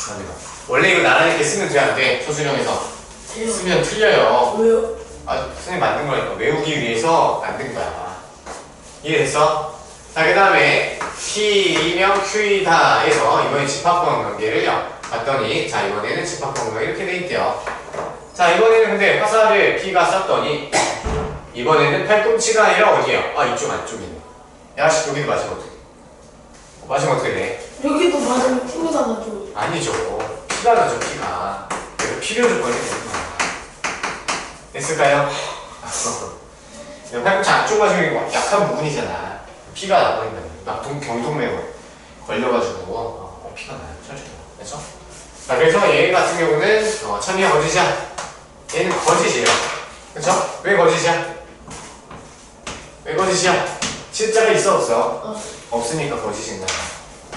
만든 거. 원래 이거 나란히 이렇게 쓰면 돼야 안 돼. 소수령에서 돼요. 쓰면 틀려요. 왜요? 선생님 만든 거니까 외우기 위해서 만든 거야. 이해됐어? 자, 그 다음에 P이면 Q이다 해서 이번에 집합관 관계를요 봤더니, 자, 이번에는 집합관 관계 이렇게 돼 있대요. 자, 이번에는 근데 화살을 P가 쐈더니 이번에는 팔꿈치가 아니라 어디야? 이쪽 안쪽이네. 야, 여기도 맞으면 어떡해? 맞으면 어떻게 돼? 여기도 맞으면 피가 나죠. 아니죠. 피가 나죠, 피가. 그래서 필요 조건이 되는 거야. 됐을까요? 팔꿈치 안쪽 맞으면 약한 부분이잖아. 피가 나버린다면. 막 경동맥에 걸려가지고 피가 나요. 철저히. 그렇죠? 자, 그래서 얘 같은 경우는 참이야 거짓이야? 얘는 거짓이에요. 그렇죠? 왜 거짓이야? 왜 거짓이야? 실자가 있어 없어? 없으니까 거짓인 거야.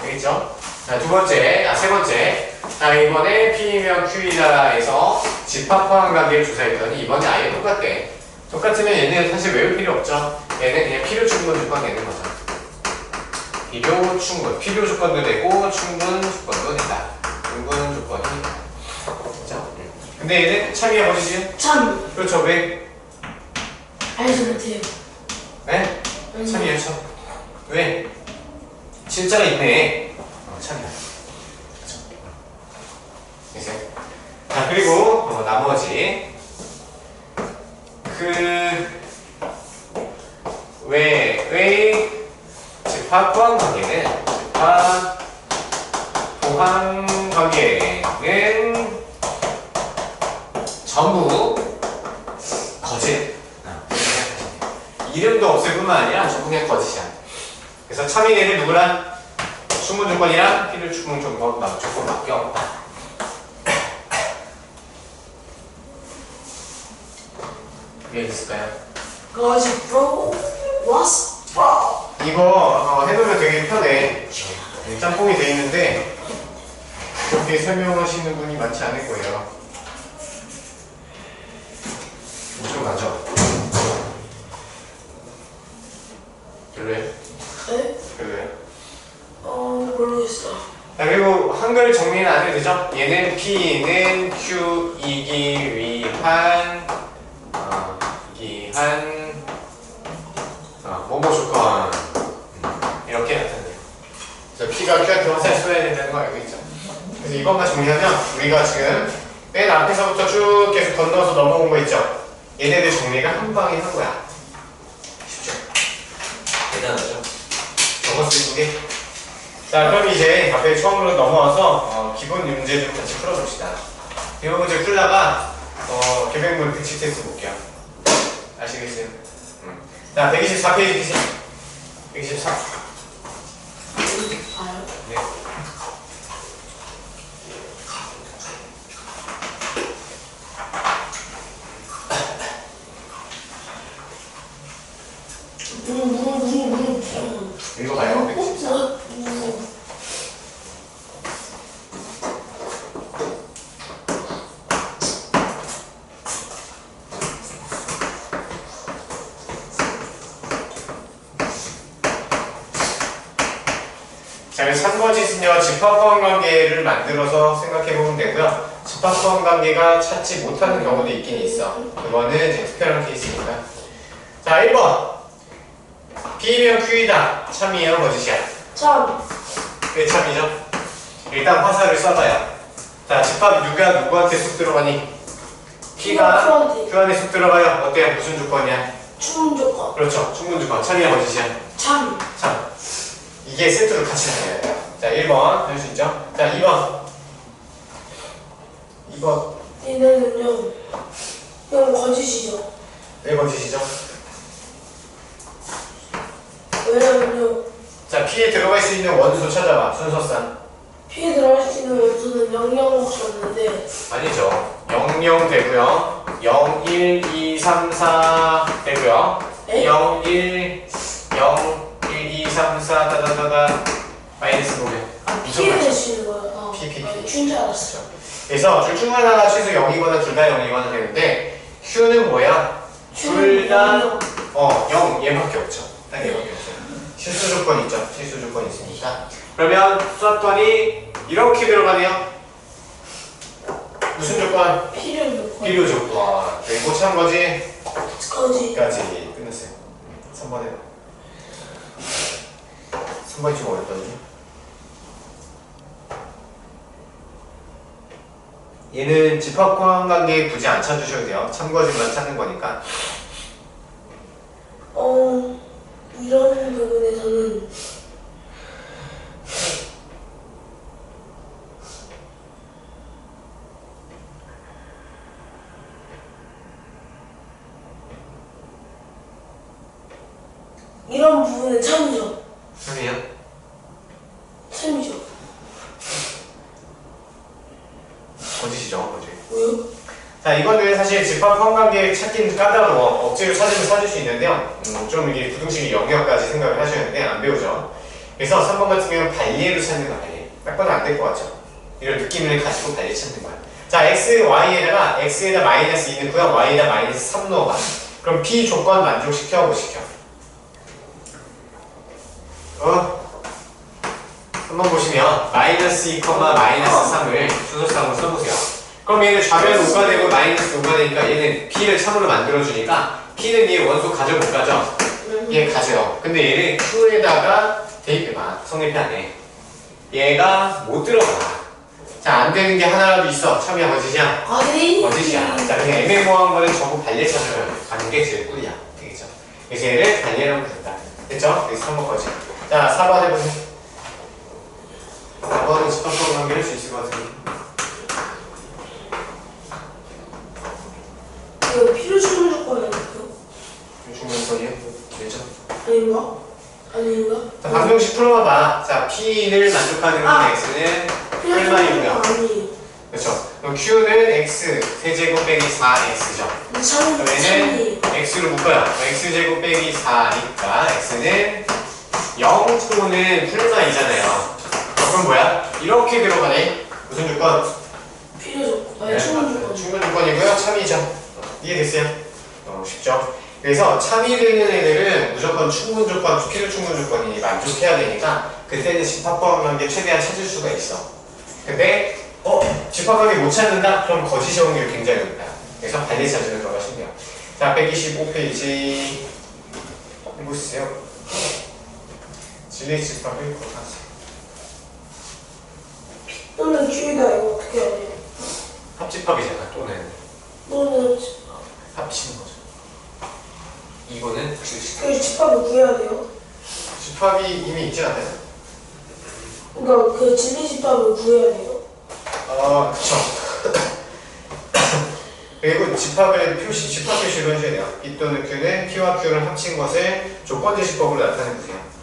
알겠죠? 자, 세 번째. 자, 이번에 P면 Q이다에서 집합 포함 관계를 조사했더니 이번에 아예 똑같대. 똑같으면 얘는 사실 외울 필요 없죠. 얘는 그냥 필요 충분 조건 되는 거죠. 필요 충분. 필요 조건도 되고 충분 조건도 된다. 충분 조건이 된다. 그죠? 근데 얘는 참이야 뭐지? 참. 그렇죠. 왜? 알지 못해요. 네? 참이야 참. 왜? 진짜가 있네. 참이야. 그죠? 이제. 자, 그리고 나머지 왜 집합 포함 관계는 집합 포함 관계는 전부 거짓. 이름도 없을 뿐만 아니라 전부 그냥 거짓이야. 그래서 참인 애를 누구랑 충분 조건이랑 필요 충분 조건밖에 없다. 왜 있을까요? 거짓 프로 was 프로. 이거 해놓으면 되게 편해. 짬뽕이 돼 있는데 그렇게 설명하시는 분이 많지 않을 거예요. 좀 맞아. 별로예요? 네? 별로예요? 모르겠어. 자, 그리고 한글 정리는 안 해도 되죠? 얘는 P는 Q이기 위한 뭐뭐 조건 이렇게 나타나요. 그래서 P가 Q한테 화살을 쏘아야 된다는 거 알고 있죠? 그래서 이것만 정리하면 우리가 지금 맨 앞에서부터 쭉 계속 건너서 넘어온 거 있죠? 얘네들 정리가 한 방에 한 거야. 쉽죠? 대단하죠? 적었을 게. 자, 그럼 이제 앞에 처음으로 넘어와서 기본 문제 좀 같이 풀어봅시다. 기본 문제 풀다가 계획문 백시 테스트 볼게요. 아시겠어요? 자, 124페이지 피세요. 124. 봐요. 네. 읽어봐요. 124. 자, 그래서 3번지는요, 집합포함 관계를 만들어서 생각해보면 되고요. 집합포함 관계가 찾지 못하는 경우도 있긴 있어. 그거는 이제 특별한 케이스니까. 자, 1번. P면 Q이다. 참이에요, 거짓이야? 참. 왜 참이죠? 일단 화살을 쏴봐요. 자, 집합 누가 누구한테 쑥 들어가니? P가 Q한테 쑥 들어가요. 어때요? 무슨 조건이야? 충분 조건. 그렇죠. 충분 조건. 참이야, 거짓이야? 참. 참. 이게 세트로 같이 나와야 돼요. 자, 1번 할 수 있죠? 자, 2번. 2번. 얘네는요, 이건 거짓이죠. 왜 거짓이죠? 왜냐면요, 자, P에 들어갈 수 있는 원소 찾아봐. 순서상. P에 들어갈 수 있는 원소는 00혹시 없는데, 아니죠. 00 되고요. 0, 1, 2, 3, 4 되고요. 에? 0, 1, 0, 1, 2, 3, 4 다다다다 마이너스 보면 P에 될 수 있는 거예요. P. Q인 줄 알았어. 그래서 둘 중 하나가 최소 0이거나 둘 다 0이거나 되는데 Q는 뭐야? 둘 다 0 얘밖에 없죠. 딱 얘밖에 없어요. 실수 조건 있죠. 실수 조건 있으니까. 그러면 쐈더니 이렇게 들어가네요. 무슨 조건? 필요 조건. 필요 조건. 그리고 참 거지? 거짓. 까지 끝났어요. 3번에 3번이 좀 어렵거든요. 얘는 집합-포함 관계 굳이 안 찾으셔도 돼요. 참거짓만 찾는 거니까. 이런 부분에서는 이런 부분은 참이죠. 참이요? 참이죠. 거짓이죠, 거짓. 왜요? 자, 이거는 사실 집합-포함 관계 찾기는 까다로워. 억지로 찾으면 찾을 수 있는데요. 좀 이게 부등식의 영역까지 생각을 하셔야 되는데 안 배우죠. 그래서 3번 같은 경우는 발리로 찾는 거 발리. 딱 봐도 안 될 것 같죠? 이런 느낌을 가지고 관리 찾는 거야. 자, x, y에다가 x에다 마이너스 2 넣고요. y에다 마이너스 3 넣어봐. 그럼 p 조건 만족시켜 못 시켜? 한번 보시면 마이너스 2, 마이너스 3을 순서상으로 써보세요. 그럼 얘는 좌변 5가 되고 마이너스 5가 되니까 얘는 p를 3으로 만들어주니까 p는 얘 원소 가져 못 가죠? 얘 가져요. 근데 얘를 q에다가 대입해봐. 성립해 안 해. 얘가 못 들어가. 자, 안 되는 게 하나라도 있어. 참이야, 거짓이야? 거짓이야. 자, 그냥 애매모호한 거는 전부 관리 찾으러 가는 게 제일 꿀이야. 되겠죠? 그래서 얘를 관리하면 된다. 됐죠? 그래서 3번 거짓. 자, 4번 해보세요. 4번은 집합적으로 연결할 수 있을 것 같은데. 이거 필요 충분 조건이에요. 중간선이요? 되죠? 아닌가? 자, 방정식 풀어봐봐. 자, P를 만족하는 건 X는 얼마이고요? 아니에요. 그렇죠. 그럼 Q는 X 세제곱 빼기 4X죠. 그러면은 X로 묶어요. X제곱 빼기 4니까 X는 0 또는 풀마 2잖아요. 그럼 뭐야? 이렇게 들어가네. 무슨 조건? 필요 조건. 아니, 충분 조건. 충분 조건이고요. 참이죠. 이해됐어요? 쉽죠? 그래서 참이 되는 애들은 무조건 충분 조건, 필요 충분 조건이 만족해야 되니까 그때는 집합관계 최대한 찾을 수가 있어. 근데 집합관계 못 찾는다? 그럼 거짓의 확률이 굉장히 높다. 그래서 관리 찾으러 들어가시면 돼요. 자, 125페이지 해보세요. 진리 집합을 구하세요. 또는 Q이다. 이거 어떻게 해야 돼요? 합집합이잖아. 또는 합치는 거죠. 이거는 그 집합을 구해야 돼요? 집합이 이미 있지 않나요? 그러니까 그 진리 집합을 구해야 돼요? 그쵸. 그리고 집합을 집합 표시를 해줘야 돼요. B 또는 Q는 P와 Q를 합친 것을 조건제시법으로 나타내보세요.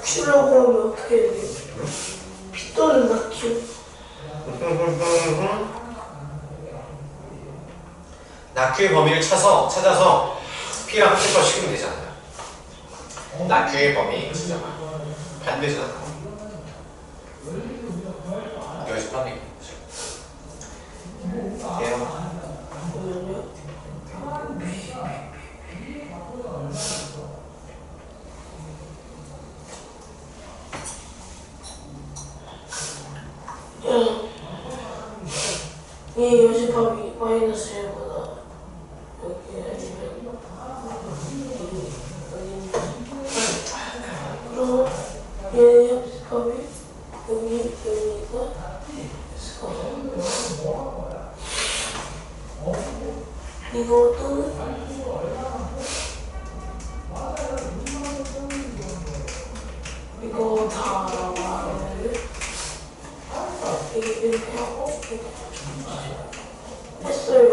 Q라고 하면 어떻게 해야 돼요? P 또는 나 Q. 낙규의 범위를 찾아서 P랑 합집합 시키면 되잖아요. 낙규의 범위 찾아봐. 반대잖아. 여기서 반대. 이 요집합이 마이너스 1보다 여기 아니면 그럼 얘 요집합이 여기가 이것도 이거 다 나와요. 이렇게 하고 했어요.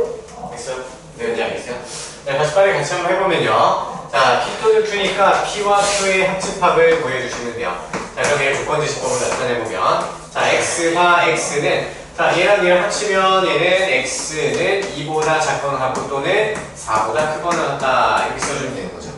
네, 이제 알겠어요? 네, 다시 빨리 같이 한번 해보면요. 자, P 또는 Q니까 P와 Q의 합집합을 보여주시면 돼요. 자, 그럼 얘를 조건제시법으로 나타내보면 자, X와 X는 자, 얘랑 얘랑 합치면 얘는 X는 2보다 작거나 같고 또는 4보다 크거나 같다 이렇게 써주면 되는 거죠.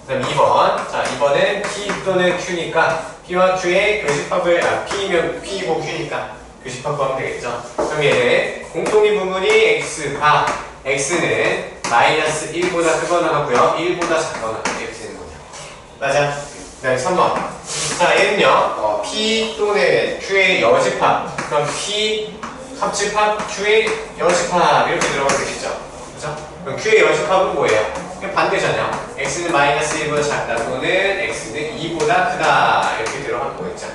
그 다음 2번 자, 2번은 P 또는 Q니까 P와 Q의 교집합을 P면 P이고 Q니까 교집합 구하면 되겠죠. 그럼 얘는 공통인 부분이 X가 X는 마이너스 1보다 크거나 같고요 1보다 작거나 이렇게 되는 거죠. 맞아. 그 다음에 3번 자, 얘는요 P 또는 Q의 여집합 그럼 P 합집합 Q의 여집합 이렇게 들어가면 되겠죠. 그렇죠? 그럼 Q의 여집합은 뭐예요? 그냥 반대잖아요. X는 마이너스 1보다 작다 또는 X는 2보다 크다 이렇게 들어가는 거겠죠.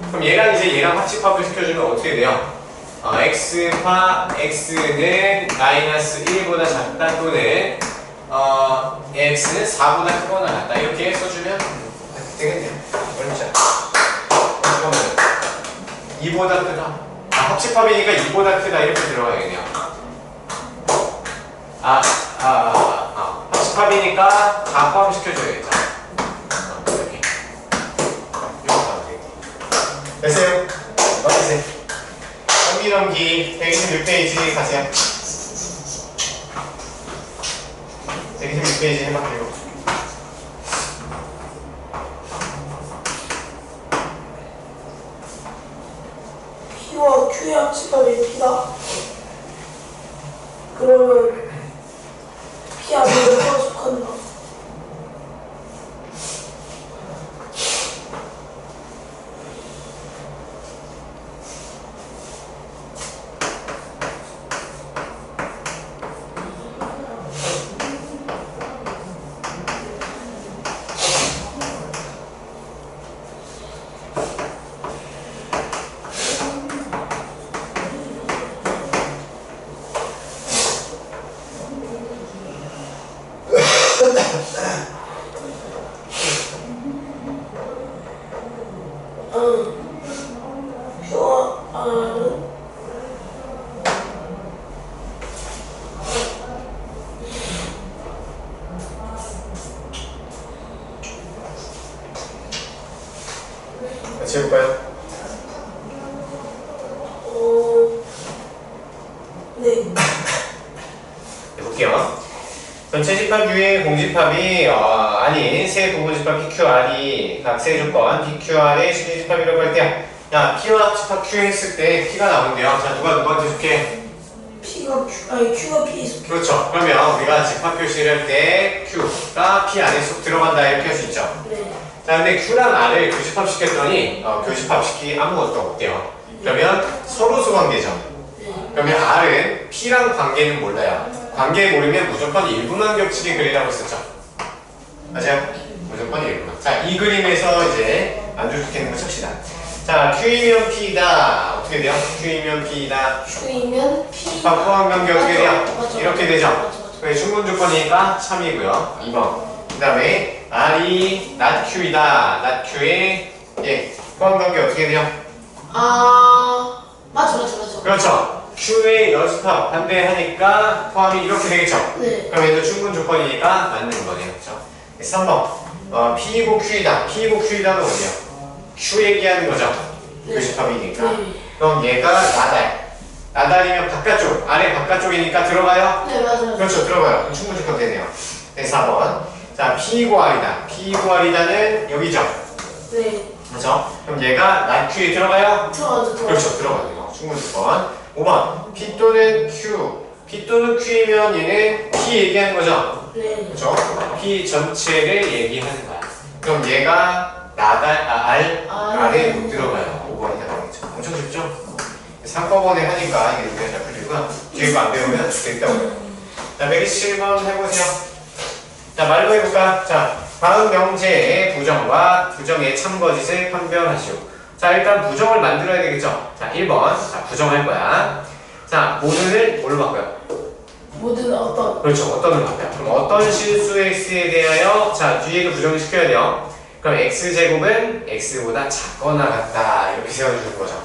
그럼 얘랑 이제 얘랑 합집합을 시켜주면 어떻게 돼요? X와 X는 마이너스 1보다 작다 또는 X는 4보다 크거나 같다 이렇게 써주면 되겠네요. 어렵지 않아. 2보다 크다. 합집합이니까 2보다 크다 이렇게 들어가야겠네요. 합집합이니까 다 포함시켜줘야겠죠. 이렇게. 됐어요? 맞으세요? 넘기 126페이지 가세요. 126페이지 해볼게요. P와 Q의 합집합이 P다. 그러면 P 안에 몇 번 속한다. 같이 해볼까요? 네. 해볼게요. 전체 집합 U의 공집합이 아닌 세 부분집합 PQR이 각 세 조건 PQR의 실리집합이라고 할 때, 야 P와 집합 Q 했을 때 P가 나온대요. 자 누가 누구한테 속해? P가 Q, 아니 Q가 P에 속해. 그렇죠. 그러면 우리가 집합 표시를 할 때 Q가 P 안에 쏙 들어간다 이렇게 할 수 있죠. 네. 자 근데 Q랑 R을 교집합시켰더니 교집합시키 아무것도 없대요. 그러면 서로수 관계죠. 그러면 R은 P랑 관계는 몰라요. 관계 모르면 무조건 일부만 겹치게 그리라고 했었죠. 맞아요? 무조건 일부만. 자, 이 그림에서 이제 만족시키는 거 칩시다. 자, Q이면 P다. 어떻게 돼요? Q이면 P다. Q이면 P. 집합 포함 관계 어떻게 돼요? 맞아. 이렇게 되죠? 맞아. 그래, 충분 조건이니까 참이고요. 2번. 그 다음에 R이 not Q이다. not Q의 포함 관계 어떻게 돼요? 맞아. 그렇죠. Q의 여집합 반대하니까 포함이 이렇게 되겠죠. 네. 그럼 얘도 충분 조건이니까 맞는 거네요. 그렇죠? 3번. P이고 Q이다. P이고 Q이다는 어디야? Q 얘기하는 거죠. 네. 교집합이니까. 네. 그럼 얘가 나달. 나달이면 바깥쪽. 아래 바깥쪽이니까 들어가요? 네, 맞아. 그렇죠. 들어가요. 그럼 충분 조건 되네요. 네, 4번. 자, P이고 R이다. P이고 R이다는 여기죠. 네. 그렇죠? 그럼 얘가 not Q에 들어가요? 들어가죠. 그렇죠. 들어가네요. 충분 조건. 5번. P 또는 Q. P 또는 Q이면 얘는 P 얘기하는 거죠. 네. 그렇죠? P 전체를 얘기하는 거야. 그럼 얘가 R에 못 들어가요. 5번이 나오겠죠. 엄청 쉽죠? 한꺼번에 하니까 이게 우리가 잘 풀리고요. 뒤에 거 안 배우면 됐다고요. 자, 127번 해보세요. 자, 말로 해볼까? 자, 다음 명제의 부정과 부정의 참거짓을 판별하시오. 자, 일단 부정을 만들어야 되겠죠? 자, 1번. 자, 부정할 거야. 자, 모든을 뭘로 바꿔요? 모든 어떤. 그렇죠. 어떤을 바꿔요. 그럼 어떤 실수 x에 대하여 자, 뒤에도 부정을 시켜야 돼요. 그럼 x제곱은 x보다 작거나 같다. 이렇게 세워주는 거죠.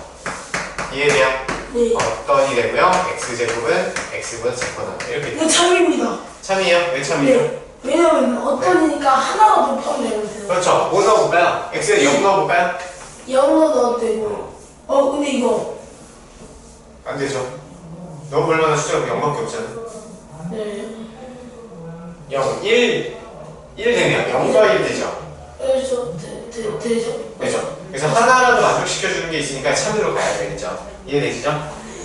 이해돼요? 네. 어떤이 되고요. x제곱은 x보다 작거나 같다. 이렇게 이거 참입니다. 참이에요? 왜 참이에요? 네. 왜냐면 어떤이니까 하나가 더 포함되면 돼요. 그렇죠. 뭐 넣어볼까요? x에 0 넣어볼까요? 0로 넣어도 되고. 근데 이거. 안 되죠. 넣어볼 만한 숫자가 0밖에 없잖아. 네. 0, 1 되네요. 0과 1 되죠. 그래서 되죠. 되죠. 그래서 하나라도 만족시켜주는 게 있으니까 참으로 가야 되겠죠. 이해되시죠?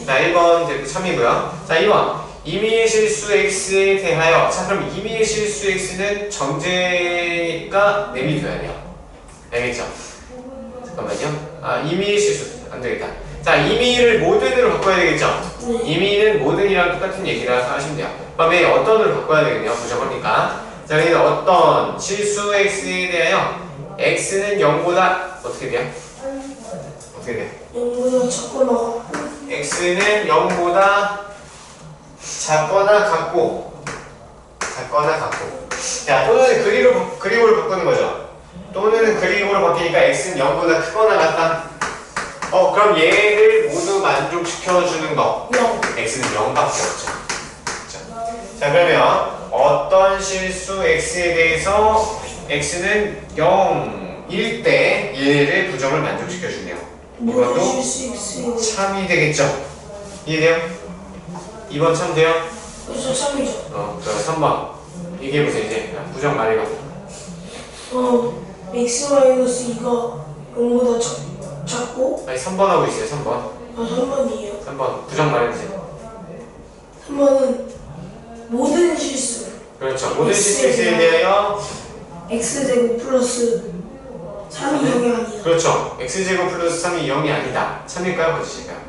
자, 1번 이제 참이고요. 자, 2번. 임의의 실수 x에 대하여. 자, 그럼 임의의 실수 x는 전제가 내밀어야 돼요. 알겠죠? 잠깐만요. 임의의 실수. 안 되겠다. 자, 임의를 모든으로 바꿔야 되겠죠? 네. 임의는 모든이랑 똑같은 얘기라서 하시면 돼요. 그다음에 어떤으로 바꿔야 되겠네요. 부정하니까. 자, 여기는 어떤 실수 x에 대하여 x는 0보다 어떻게 돼요? 어떻게 돼요? 0보다 작거나. x는 0보다 작거나 같고. 자, 또는 그리고로 바꾸는 거죠. 또는 그리고로 바뀌니까 x는 0보다 크거나 같다. 그럼 얘를 모두 만족시켜주는 거 0. x는 0밖에 없죠. 자, 그러면 어떤 실수 x에 대해서 x는 0일 때 얘를 부정을 만족시켜주네요. 모든 이것도 실수 X. 참이 되겠죠. 이해돼요? 2번 참 돼요? 그래서 3이죠. 그럼 3번 얘기해보세요. 이제 부정 말해봐. X-2가 0보다 작고, 아니 3번 하고 있어요. 3번 3번이에요. 3번 부정 말해보세요. 3번은 모든 실수 그렇죠. 모든 실수 x에 대하여 X제곱 플러스 3이 0이 아니야. 그렇죠. x제곱 플러스 3이 0이 아니다. 참일까요? 거짓일까요?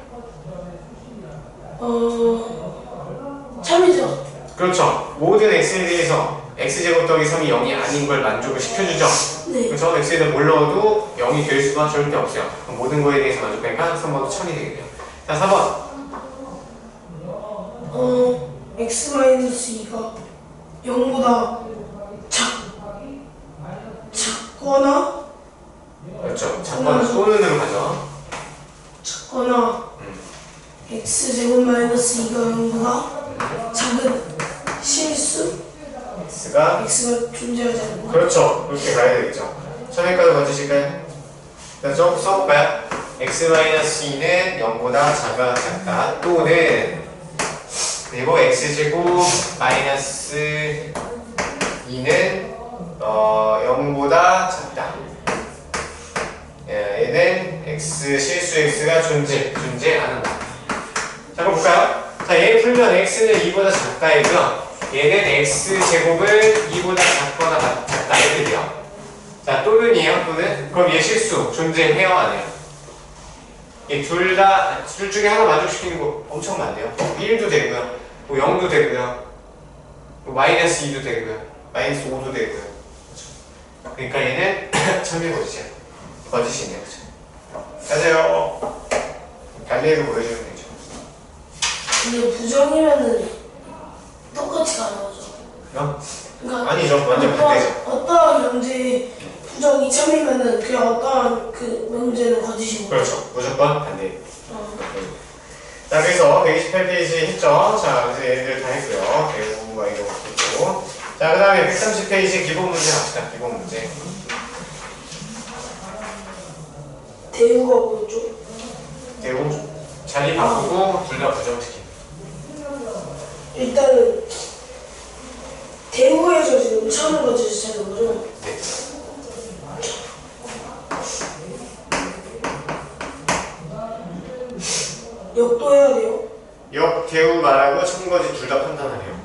3이죠. 그렇죠. 모든 x에 대해서 x제곱 더하기 3이 0이 아닌 걸 만족을 시켜주죠. 네. 그래서 x에다 뭘 넣어도 0이 될 수가 절대 없어요. 그럼 모든 거에 대해서 만족하니까 3번도 1000이 되겠네요. 자, 4번. X-2가 0보다 작거나 그렇죠. 작거나 또는으로 가죠. 작거나 X제곱 마이너스 2가 0보다 작은 실수 x가 X가 존재하지 않고. 그렇죠. 그렇게 가야 되겠죠. 천일까지 거짓일까요? 자, 좀 써볼까요? x-2는 0보다 작다. 또는 그리고 x제곱 마이너스 2는 0보다 작다. 얘는 x 실수 x가 존재하는다. 자, 그럼 볼까요? 자, 얘 풀면 x는 2보다 작다 해고요. 얘는 x제곱을 2보다 작거나 작다 이렇게 돼요. 자, 또는이에요. 또는 그럼 얘 실수 존재해요? 안 해요? 얘 둘 중에 하나 만족시키는 거 엄청 많네요. 1도 되고요, 뭐 0도 되고요, 뭐 마이너스 2도 되고요, 마이너스 5도 되고요. 그렇죠? 그러니까 얘는 참일 거짓이야. 거짓이네요. 그렇죠? 맞아요. 달리해서 보여주면 되죠. 근데 부정이면은 똑같이 가는 거죠. 그러니까 아니죠. 완전 반대죠. 어떠한 명제 부정이 참이면은 그냥 어떠한 그 명제는 거짓이고. 그렇죠. 무조건 반대. 자, 그래서 128페이지 했죠. 자, 그래서 얘네들 다 했고요. 배우가 이거 했고. 자, 그 다음에 130페이지 기본 문제 합시다. 기본 문제. 대우가 뭐죠? 대우 자리 바꾸고 둘 다 부정시키기. 일단은 대우에서 지금 참을 거짓이 되는 거죠. 네. 역도 해야 돼요. 역, 대우 말하고 참거짓 둘 다 판단하래요.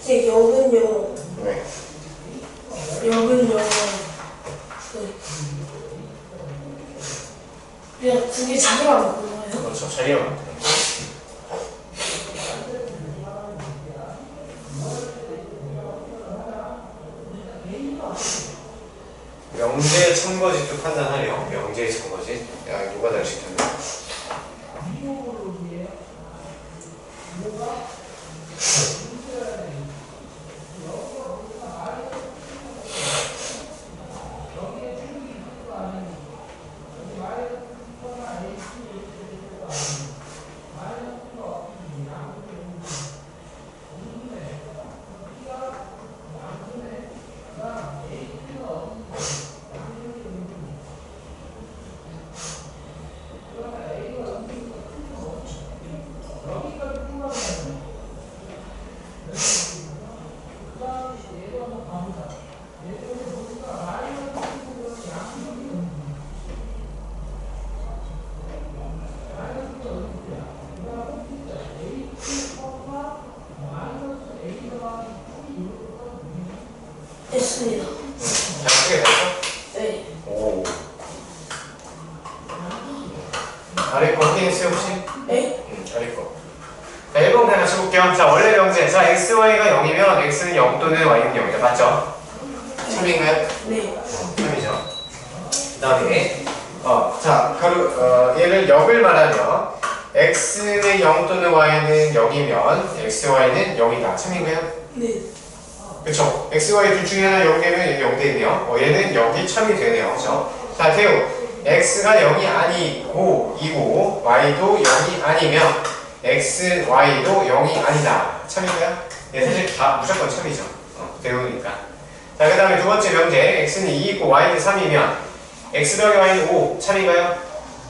이제 역은요. 네. 역은요. 그냥 그게 자기만 먹는 거예요. 그렇죠. 자리가 많대요. 명제 참거짓도 판단하래요. 명제 참거짓. 야, 누가 잘 시켰나? 이거. 자, 1번 그냥 같이 볼게요. 자, 원래 명제. 자, xy가 0이면 x는 0 또는 y는 0이다. 맞죠? 참인가요? 네. 참이죠. 그 다음에 자, 얘를 역을 말하면 x는 0 또는 y는 0이면 xy는 0이다. 참인가요? 네. 그쵸? x, y 둘 중에 하나 0 되면 얘는 0 되네요. 얘는 0이 참이 되네요. 그쵸? 자, 태우. x가 0이 아니고 이고 y도 0이 아니면 x, y도 0이 아니다. 참인가요? 얘 사실 다 무조건 참이죠. 대우니까. 자, 그 다음에 두 번째 명제. x는 2이고 y는 3이면 x 더하기 y는 5. 참인가요?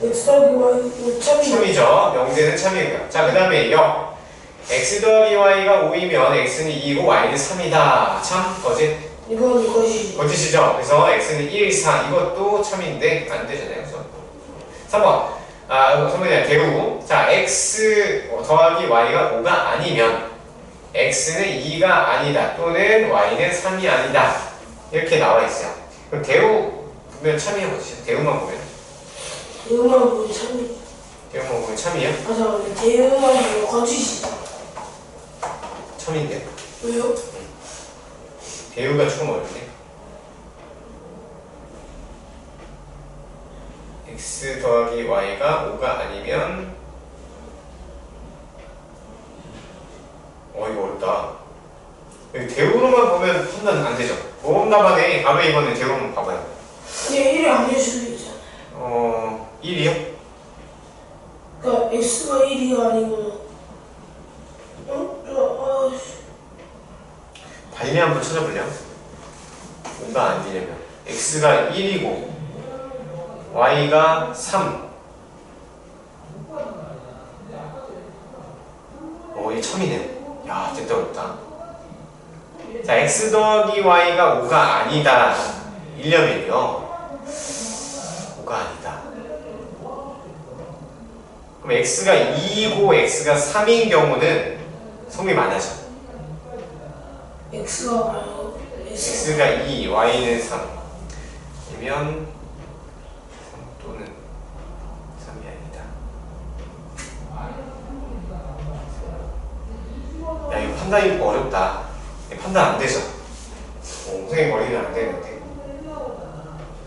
X 더하기 Y 참이요. 참이죠. 명제는 참이고요. 자, 그 다음에 역. x 더하기 y가 5이면 x는 2이고 y는 3이다. 참? 거짓? 이건 이것이 거짓이죠. 그래서 x는 1, 4 이것도 참인데 안 되잖아요. 그래서 3번. 3번이야. 대우. 자, x 더하기 y가 5가 아니면 x는 2가 아니다. 또는 y는 3이 아니다. 이렇게 나와 있어요. 그럼 대우 보면 참이야 거짓이야? 대우만 보면? 대우만 보면 참이. 대우만 보면 참이야? 아 잠깐만. 대우만 보면 거짓이다. 참인데? 왜요? 대우가 조금 어렵네. x 더하기 y가 5가 아니면 이거 어렵다. 여기 대우로만 보면 판단 안 되죠. 모범 답안에 바로 이번에 대우만 봐봐요. 근데 1이 아닐 수도 있잖아. 1이요? 그러니까 X가 1이 아니고 발리 한번 찾아볼래요? 5가 아니려면 x가 1이고 y가 3. 이 참이네. 야, 진짜 어렵다. 자, x 더하기 y가 5가 아니다. 1려면요 5가 아니다. 그럼 x가 2이고 x가 3인 경우는 성이 많아져. X가 뭐예요? x가 2, y는 3. 이면 3 또는 3이 아니다. 야, 이거 판단이 어렵다. 판단 안 되죠? 선생님 머리는 안 되는데.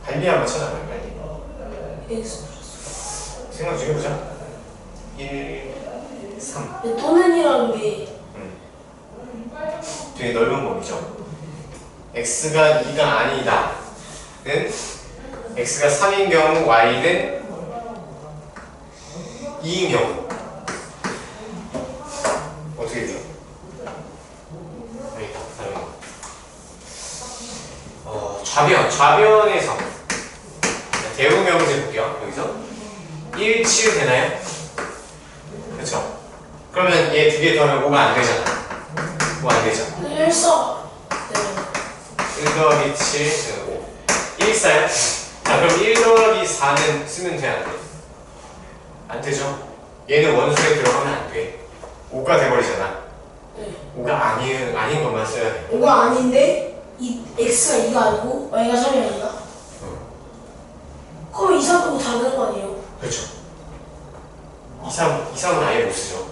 관리 한번 찾아봐요, 관리. X 생각 좀 해보자. 1, 3. 또는이라는 게 되게 넓은 범위죠. x가 2가 아니다. 는 x가 3인 경우 y는 2인 경우 어떻게 돼요? 좌변에서 대우 명제 볼게요. 여기서 1치유 되나요? 그렇죠. 그러면 얘 두 개 더하면 5가 안 되잖아. 5 안 되죠. 1서 1 더하기 7, 5. 1 4요? 자, 그럼 1 더하기 4는 쓰면 돼, 안 돼? 안 되죠? 얘는 원수에 들어가면 안 돼. 5가 돼버리잖아. 네. 5가 아닌 것만 써야 돼. 5가 아닌데 X가 2가 아니고 Y가 3이 아니다? 그럼 2, 3 빼고 다 되는 거 아니에요? 그렇죠. 2, 3은 아예 못 쓰죠.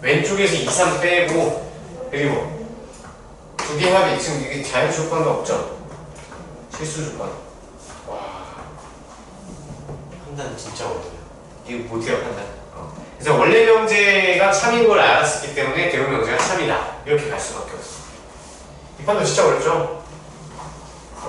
왼쪽에서 2, 3 빼고, 그리고 두 개 합이 지금 이게 자연 조건도 없죠? 실수 조건. 와. 판단 진짜 어려워요. 이거 못해요, 판단. 그래서 원래 명제가 참인 걸 알았기 때문에 대우 명제가 참이다. 이렇게 갈 수밖에 없어. 이 판단 진짜 어렵죠?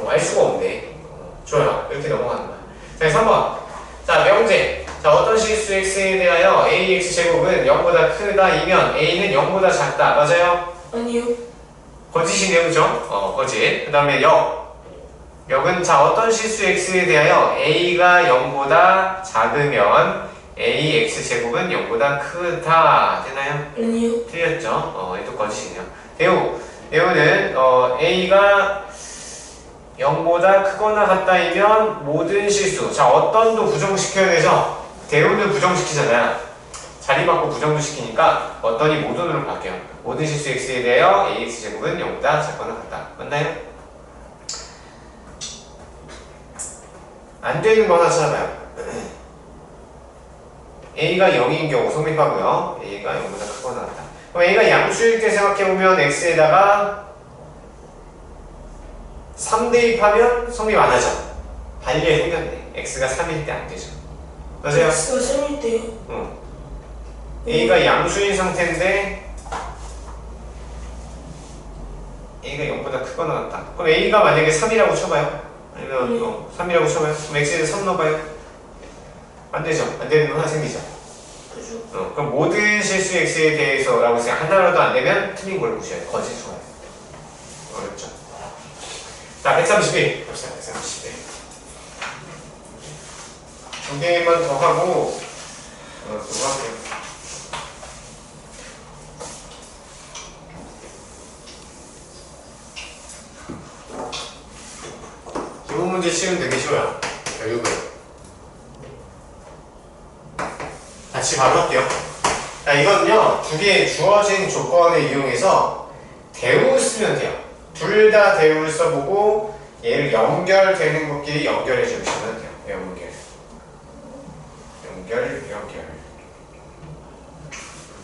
알 수가 없네. 좋아요. 이렇게 넘어가는 거야. 자, 3번. 자, 명제. 자, 어떤 실수 x에 대하여 ax 제곱은 0보다 크다이면 a는 0보다 작다. 맞아요? 아니요. 거짓이네요, 그죠? 거짓. 그 다음에 역은 자, 어떤 실수 x에 대하여 a가 0보다 작으면 ax 제곱은 0보다 크다. 되나요? 아니요. 틀렸죠? 얘도 거짓이네요. 대우는 a가 0보다 크거나 같다이면 모든 실수. 자, 어떤도 부정시켜야 되죠? 대우는 부정시키잖아요. 자리 바꿔 부정도 시키니까 어떤이 모든으로 바뀌어요. 모든 실수 x에 대하여 ax 제곱은 0보다 작거나 같다. 맞나요? 안 되는 거 하나 찾아봐요. a가 0인 경우 성립하고요. a가 0보다 크거나 같다. 그럼 a가 양수일 때 생각해보면 x에다가 3 대입하면 성립 안 하죠. 반리에 생겼네. x가 3일 때 안 되죠. 맞아요? x가 3일 때요? 응. a가 양수인 상태인데 a가 0보다 크거나 같다. 그럼 a가 만약에 3이라고 쳐봐요. 아니면 3이라고 쳐봐요. 그럼 x에 3 넣어봐요. 안 되죠. 안 되는 건 하나 생기죠. 그죠. 그럼 모든 실수 x에 대해서 라고 해서 하나라도 안 되면 틀린 걸 보셔야 돼요. 거짓 수가 어렵죠. 자, 131 봅시다. 131 두 개만 더 하고 또 할게요. 기본 문제 치우면 되게 쉬워요. 결국은 같이 바로 할게요. 자, 이거는요, 두 개의 주어진 조건을 이용해서 대우 쓰면 돼요. 둘 다 대우를 써보고 얘를 연결되는 것끼리 연결해 주시면 돼요. 연결.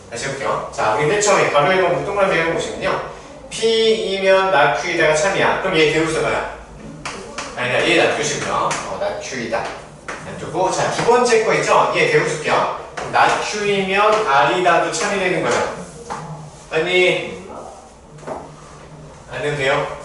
다시 해볼게요. 자, 우리 맨 처음에 가로 1번 동그라미 해보시면요. P이면 낙Q이다가 참이야. 그럼 얘 대우 써봐요. 아니야, 얘 낙Q시고요. 낙Q이다. 놔두고, 자, 두 번째 거 있죠? 얘 대우 쓸게요. 낙Q이면 R이다도 참이 되는 거죠. 아니, 안 해도 돼요?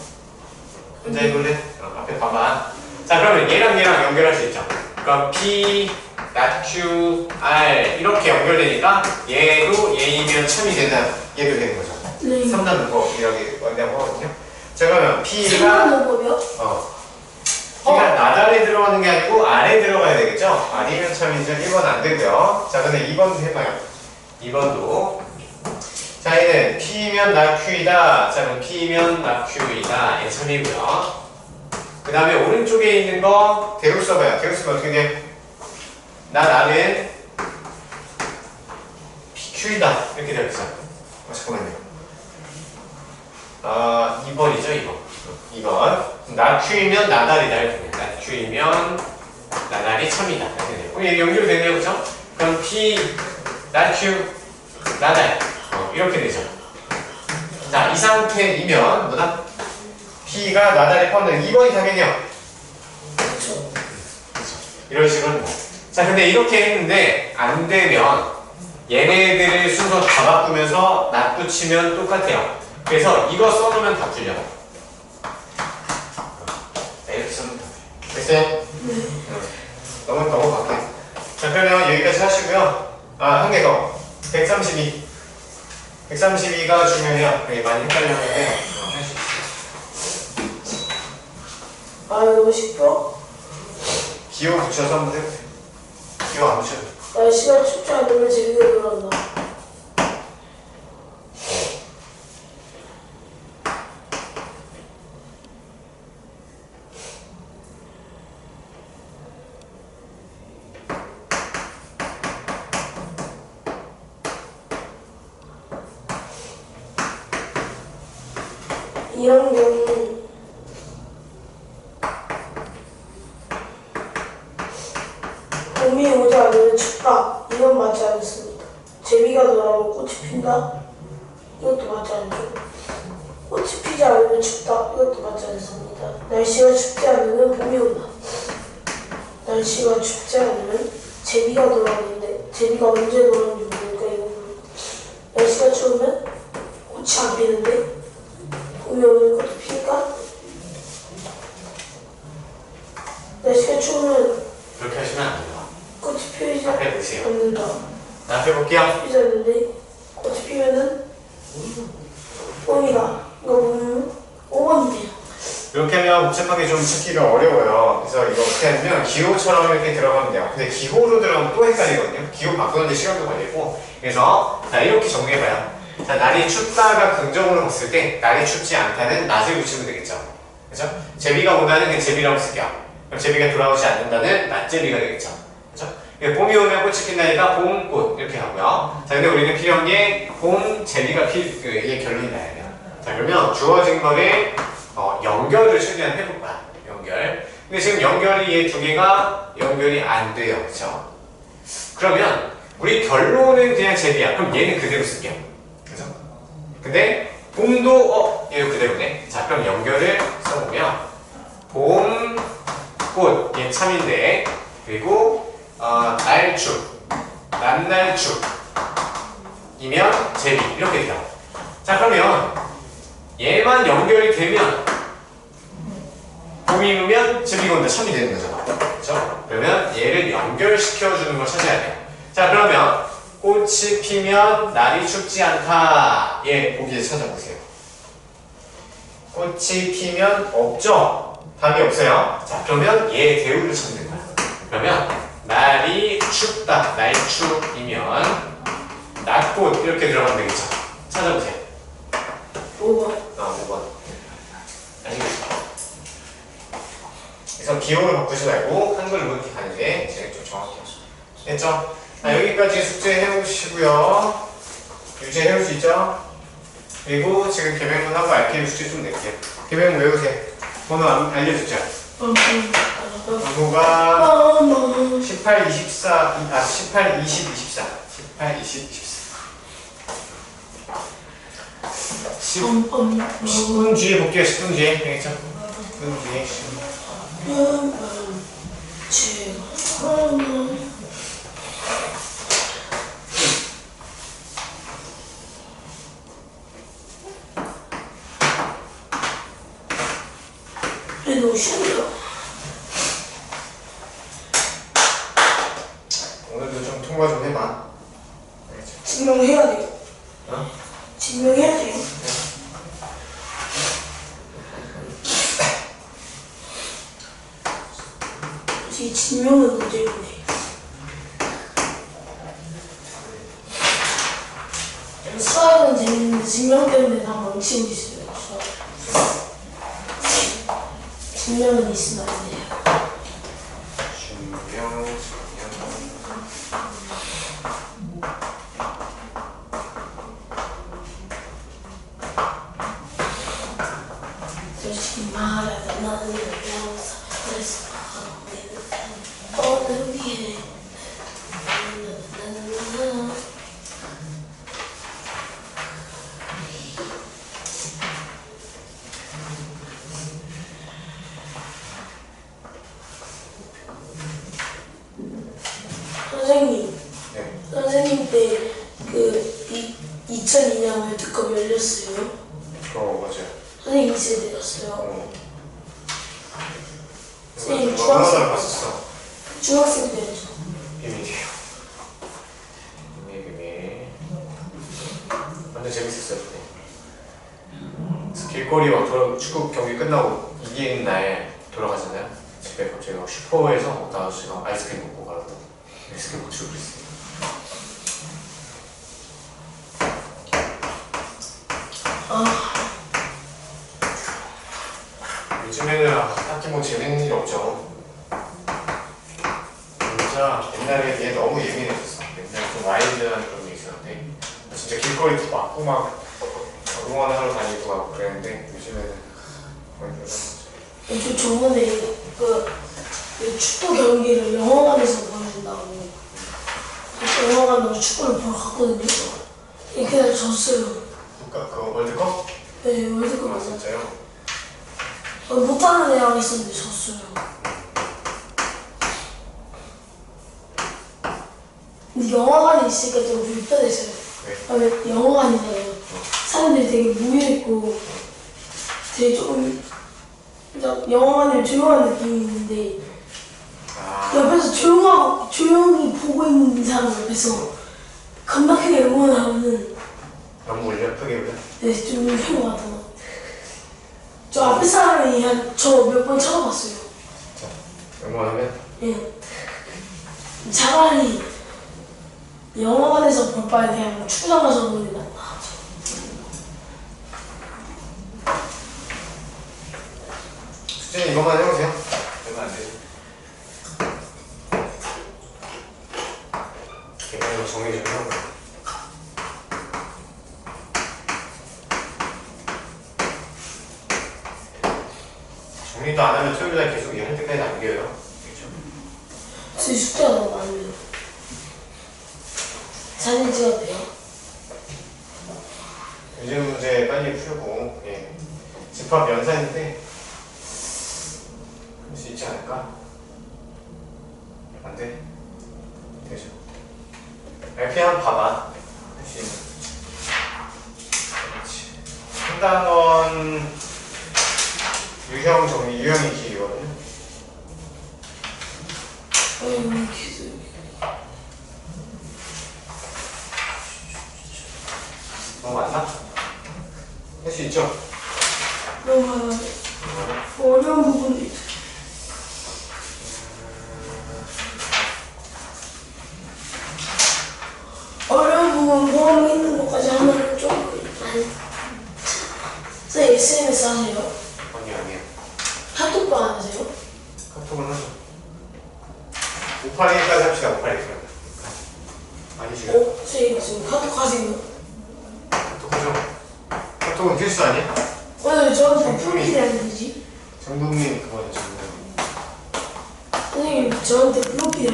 혼자 해볼래? 앞에 봐봐. 자, 그러면 얘랑 연결할 수 있죠. 그럼 P, 낙Q, R 이렇게 연결되니까 얘도 얘이면 참이 되나? 얘도 되는 거죠. 네. 3단법 이렇게 원대하고 하거든요. 자, 그러면 P가 3단법이요? P가 나달에 들어가는 게 아니고 R에 들어가야 되겠죠? R이면 참이죠. 1번 안 되고요. 자, 근데 2번도 해봐요. 2번도. 자, 얘는 P면 낙Q이다. 자, 그럼 P면 낙Q이다. 얘 참이고요. 그 다음에 오른쪽에 있는 거 대우 써봐요. 대우 쓰면 어떻게 돼? 나는 PQ이다. 이렇게 되어있어. 잠깐만요. 2번이죠, 2번. 낙Q이면 나달이다. 이렇게 돼요. 낙Q이면 나달이 참이다. 이렇게 돼요. 그럼 얘 연결되네요, 그죠? 그럼 P, 낙Q, 나달. 이렇게 되죠. 자, 이 상태이면 뭐다? P가 나달에 포함되는 2번이 답이네요. 그렇죠. 이런 식으로 합니다. 자, 근데 이렇게 했는데 안 되면 얘네들을 순서 다 바꾸면서 놔두치면 똑같아요. 그래서 이거 써놓으면 다 풀려. 자, 이렇게 써놓으면 다 풀려. 됐어요? 네. 넘어갈게요. 자, 그러면 여기까지 하시고요. 한 개 더. 132. 132가 중요해요. 되게 많이 헷갈렸는데 할 수 있어요. 너무 쉽죠? 기호 붙여서 한번 해보세요. 기호 안 붙여도 돼요. 날씨가 춥지 않으면 재미가 늘어난다. 이런 경우 봄이 오지 않으면 춥다. 이건 맞지 않습니다. 제비가 돌아오면 꽃이 핀다. 이것도 맞지 않죠. 꽃이 피지 않으면 춥다. 이것도 맞지 않습니다. 날씨가 춥지 않으면 봄이 온다. 날씨가 춥지 않으면 제비가 돌아오는데 제비가 언제 돌아오는지 모르니까 이거 날씨가 추우면 꽃이 안 피는데 봄이 오면 꽃이 피니까 날씨가 추우면 그렇게 하시면 안 돼요. 꽃이 피지 앞에 보세요. 않는다. 앞에 볼게요. 피지 않는데 꽃이 피면은 봄이다. 이거 보면 5번이네요. 이렇게 하면 복잡하게 좀 찾기가 어려워요. 그래서 이거 어떻게 하냐면 기호처럼 이렇게 들어가면 돼요. 근데 기호로 들어가면 또 헷갈리거든요. 기호 바꾸는데 시간도 걸리고. 그래서 자, 이렇게 정리해봐요. 자, 날이 춥다가 긍정으로 봤을 때 날이 춥지 않다는 낮을 붙이면 되겠죠. 그죠? 제비가 온다는 그냥 제비라고 쓸게요. 그럼 제비가 돌아오지 않는다는 낮제비가 되겠죠. 그죠? 봄이 오면 꽃이 핀다니까 봄꽃 이렇게 하고요. 자, 근데 우리는 필요한 게 봄 제비가 이게 결론이 나야 돼요. 자, 그러면 주어진 거를 연결을 최대한 해볼 거야. 연결. 근데 지금 연결이 얘 두 개가 연결이 안 돼요. 그죠? 그러면 우리 결론은 그냥 제비야. 그럼 얘는 그대로 쓸게요. 그래서 근데 봄도 얘도 그대로네. 자, 그럼 연결을 써보면 봄, 꽃, 얘 참인데 그리고 날축, 난날축 이면 제비 이렇게 돼요. 자, 그러면 얘만 연결이 되면 봄이면 제비가 온다 참이 되는 거잖아. 그렇죠? 그러면 얘를 연결시켜주는 걸 찾아야 돼요. 자, 그러면 꽃이 피면 날이 춥지 않다. 얘 보기에 찾아보세요. 꽃이 피면 없죠? 답이 없어요. 자, 그러면 얘 대우를 찾는 거야. 그러면 날이 춥다. 날축이면 낮꽃 이렇게 들어가면 되겠죠? 찾아보세요. 5번. 5번. 아시겠죠? 그래서 기호를 바꾸지 말고 한글로 이렇게 가는 게 제일 좀 정확해요. 됐죠? 자, 여기까지 숙제 해오시고요. 유제 해올 수 있죠? 그리고 지금 개별문하고 RPM 숙제 좀 낼게요. 개별문 외우세요. 번호 알려주죠. 번호가 18, 24, 18, 20, 24. 18, 20, 24. 10분 뒤에 볼게요. 10분 뒤에. 알겠죠? 10분 뒤에. 너무 쉬워요. 오늘도 좀 통과 좀 해봐. 알겠죠? 증명해야 돼요. 어? 증명해야 돼요. 이 증명은 문제인데. 수학은 재밌는데 증명 때문에 다 망치고 있어요. 수학. 증명은 있으면 안 돼요. 솔직히 말하자 나는 영사 그래서 어느 위에 선생님, 네. 선생님 때 그 2002년 월드컵 열렸어요. 맞아요. 선생님 있을 때였어요. 선생님 얼마나 중학생 봤었어? 중학생 때였죠. 비밀이에요. 비밀. 완전 재밌었어요 그때. 그래서 길거리 막 축구 경기 끝나고 이긴 날 돌아가잖아요. 집에 갑자기 막 슈퍼에서 막 아저씨가 아이스크림 먹고 가라고 아이스크림 먹고 그랬어요. 요즘에는 딱히 뭐 재밌는 일 없죠. 진짜 옛날에 얘 너무 예민해졌어. 옛날에 좀 와일드한 그런 게 있었는데 진짜 길거리도 막고 막 응원하러 다니고 막 그랬는데 요즘에는 거의 그런 저 저번에 그 축구 경기를 영화관에서 보여준다고 영화관으로 축구를 보러 갔거든요. 그날 졌어요. 그러니까 그 월드컵? 네, 월드컵 아 진짜요? 못하는 애랑 있었는데 졌어요. 근데 영화관에 있으니까 좀 불편했어요. 네. 영화관이잖아요. 사람들이 되게 모여있고 되게 조금 영화관에 조용한 느낌이 있는데 옆에서 조용히 보고 있는 사람 옆에서 겁나 크게 응원하면은 너무 울려? 크게 울려? 네, 좀 울린 것 같아요. 저 앞에 사람이 저 몇 번 쳐다봤어요. 진짜? 응원하면? 예. 차라리 영화관에서 볼 바에 그냥 축구장 가서 보는 게 낫다. 수진이 이것만 해보세요. 얼마 안 되죠? 이거 정리 좀 해보고. 정리도 안 하면 토요일날 계속 할 때까지 남겨요. 그렇죠? 제 숙제가 너무 많아요. 사진 찍어도 돼요? 요즘 문제 빨리 풀고, 예. 집합 연산인데, 할 수 있지 않을까? 안 돼? 되죠. 이렇게 한번 봐봐. 할 수 있어. 그렇지. 3단원 유형 정리, 유형이 길이거든요. 계속. 너무 많나? 할 수 있죠? 너무 어려운 부분도 있어. 어려운 부분 포함 있는 것까지 하면 좀 많이. 선생님 SNS 하세요? 아니요. 카톡도 안 하세요? 카톡은 하죠. 581까지 합시다. 581. 아니시죠? 선생님 지금 카톡 하세요? 카톡 하죠. 카톡은 필수 아니야? 왜 저한테 프로필이 안 되지? 정동민 그거는 정동민. 선생님 저한테 프로필